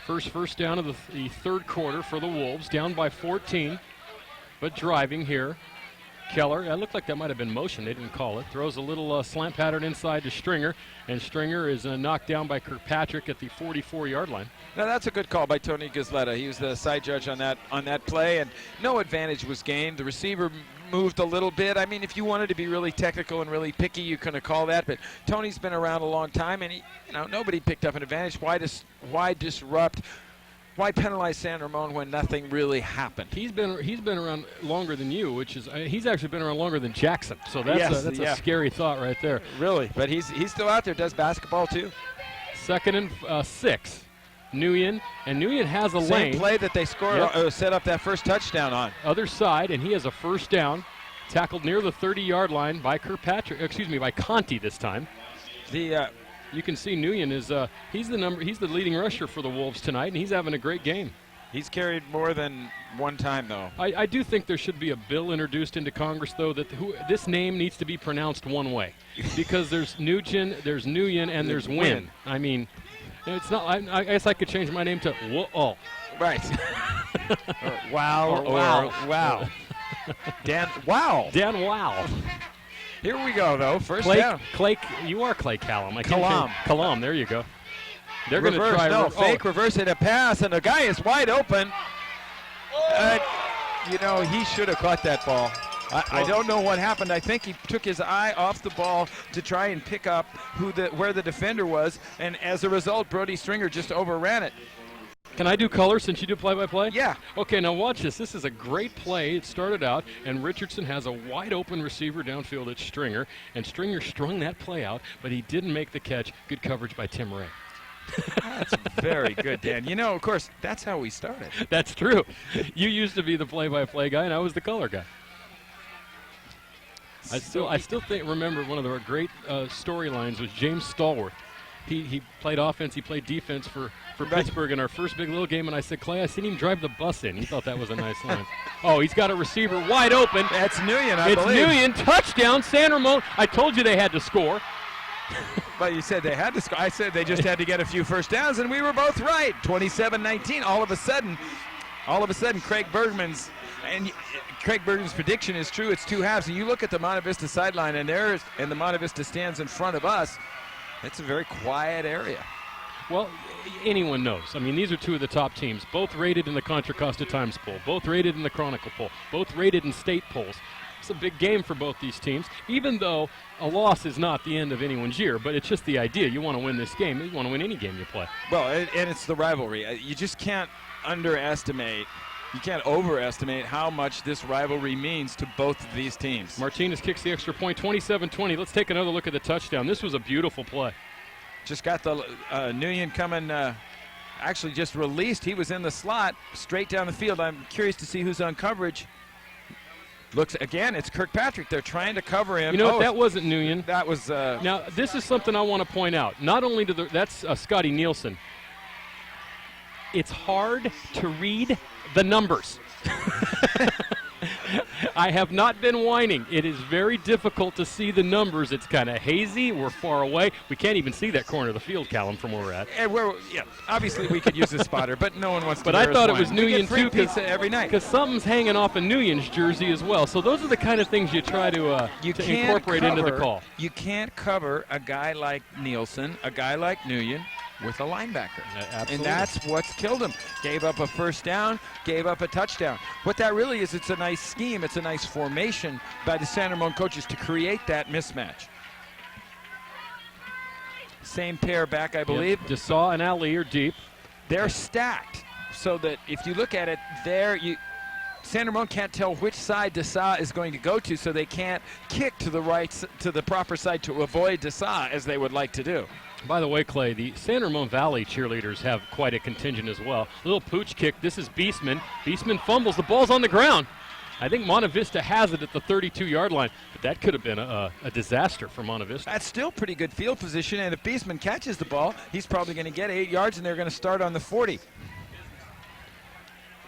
First down of the third quarter for the Wolves, down by 14, but driving here. Keller, it looked like that might have been motion. They didn't call it. Throws a little slant pattern inside to Stringer, and Stringer is knocked down by Kirkpatrick at the 44-yard line. Now that's a good call by Tony Gazletta. He was the side judge on that play, and no advantage was gained. The receiver moved a little bit. I mean, if you wanted to be really technical and really picky, you couldn't call that. But Tony's been around a long time, and nobody picked up an advantage. Why disrupt? Why penalize San Ramon when nothing really happened? He's been around longer than you, which is he's actually been around longer than Jackson. So that's a scary thought right there. Really, but he's still out there. Does basketball too. 2nd and 6. Nguyen has a lane. Same play that they scored, set up that first touchdown on. Other side, and he has a first down, tackled near the 30-yard line by by Conti this time. You can see Nguyen is he's the leading rusher for the Wolves tonight, and he's having a great game. He's carried more than one time, though. I do think there should be a bill introduced into Congress, though, that this name needs to be pronounced one way, because there's Nugent, there's Nguyen, and there's Win. I mean, it's not. I guess I could change my name to Whoa. Right. Wow. Wow. Dan Wow. Dan Wow. Here we go, though. First Clay, down. Clay, you are Clay Callum. Kalam. There you go. They're going to try fake reverse it a pass, and the guy is wide open. He should have caught that ball. I don't know what happened. I think he took his eye off the ball to try and pick up where the defender was, and as a result, Brody Stringer just overran it. Can I do color since you do play-by-play? Yeah. Okay, now watch this. This is a great play. It started out, and Richardson has a wide-open receiver downfield at Stringer, and Stringer strung that play out, but he didn't make the catch. Good coverage by Tim Ray. That's very good, Dan. Of course, that's how we started. That's true. You used to be the play-by-play guy, and I was the color guy. I still remember one of the great storylines was James Stallworth. He played offense, he played defense for Pittsburgh in our first Big Little game, and I said, Clay, I seen him drive the bus in. He thought that was a nice line. Oh, he's got a receiver wide open. That's Nguyen, I believe. It's Nguyen, touchdown, San Ramon. I told you they had to score. But you said they had to score. I said they just had to get a few first downs, and we were both right. 27-19. All of a sudden, Craig Bergman's prediction is true. It's two halves. And you look at the Monte Vista sideline, and the Monte Vista stands in front of us. It's a very quiet area. Well, anyone knows. I mean, these are two of the top teams, both rated in the Contra Costa Times poll, both rated in the Chronicle poll, both rated in state polls. It's a big game for both these teams, even though a loss is not the end of anyone's year, but it's just the idea. You want to win this game. You want to win any game you play. Well, and it's the rivalry. You just can't overestimate how much this rivalry means to both of these teams. Martinez kicks the extra point, 27-20. Let's take another look at the touchdown. This was a beautiful play. Just got the Nguyen coming, actually just released. He was in the slot, straight down the field. I'm curious to see who's on coverage. Looks again, it's Kirkpatrick. They're trying to cover him. You know what? That wasn't Nguyen. That was. Now, this is something I want to point out. Not only that's Scotty Nielsen. It's hard to read the numbers. I have not been whining. It is very difficult to see the numbers. It's kind of hazy. We're far away. We can't even see that corner of the field, Callum, from where we're at. And obviously we could use a spotter, but no one wants to. But I thought it was Nguyen too, every night because something's hanging off of Nguyen's jersey as well. So those are the kind of things you try to incorporate into the call. You can't cover a guy like Nielsen, a guy like Nguyen, with a linebacker. Absolutely. And that's what's killed him. Gave up a first down, gave up a touchdown. What that really is, it's a nice scheme, it's a nice formation by the San Ramon coaches to create that mismatch. Same pair back, I believe. Yep. Desaw and Ali are deep. They're stacked, so that if you look at it San Ramon can't tell which side Desaw is going to go to, so they can't kick to the proper side to avoid Desaw as they would like to do. By the way, Clay, the San Ramon Valley cheerleaders have quite a contingent as well. Little pooch kick. This is Beastman. Beastman fumbles. The ball's on the ground. I think Monte Vista has it at the 32-yard line, but that could have been a disaster for Monte Vista. That's still pretty good field position, and if Beastman catches the ball, he's probably going to get 8 yards, and they're going to start on the 40.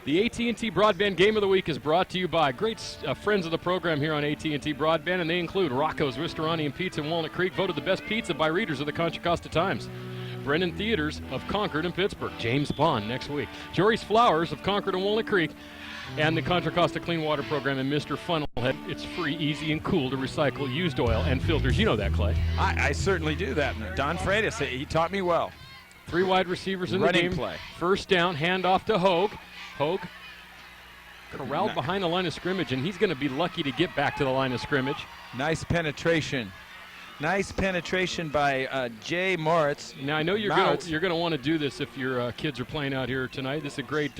The AT&T Broadband Game of the Week is brought to you by great friends of the program here on AT&T Broadband, and they include Rocco's Ristorante and Pizza in Walnut Creek, voted the best pizza by readers of the Contra Costa Times. Brennan Theaters of Concord and Pittsburgh. James Bond next week. Jory's Flowers of Concord and Walnut Creek, and the Contra Costa Clean Water Program and Mr. Funnelhead. It's free, easy, and cool to recycle used oil and filters. You know that, Clay. I certainly do that. Don Freitas, he taught me well. 3 wide receivers in the game. Play. First down, handoff to Hogue. Hogue corralled behind the line of scrimmage, and he's going to be lucky to get back to the line of scrimmage. Nice penetration. Nice penetration by Jay Moritz. Now, I know you're going to want to do this if your kids are playing out here tonight. This is a great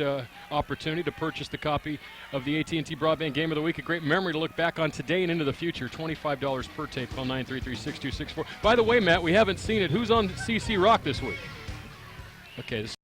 opportunity to purchase the copy of the AT&T Broadband Game of the Week. A great memory to look back on today and into the future. $25 per tape. Call 933-6264. By the way, Matt, we haven't seen it. Who's on CC Rock this week? Okay, this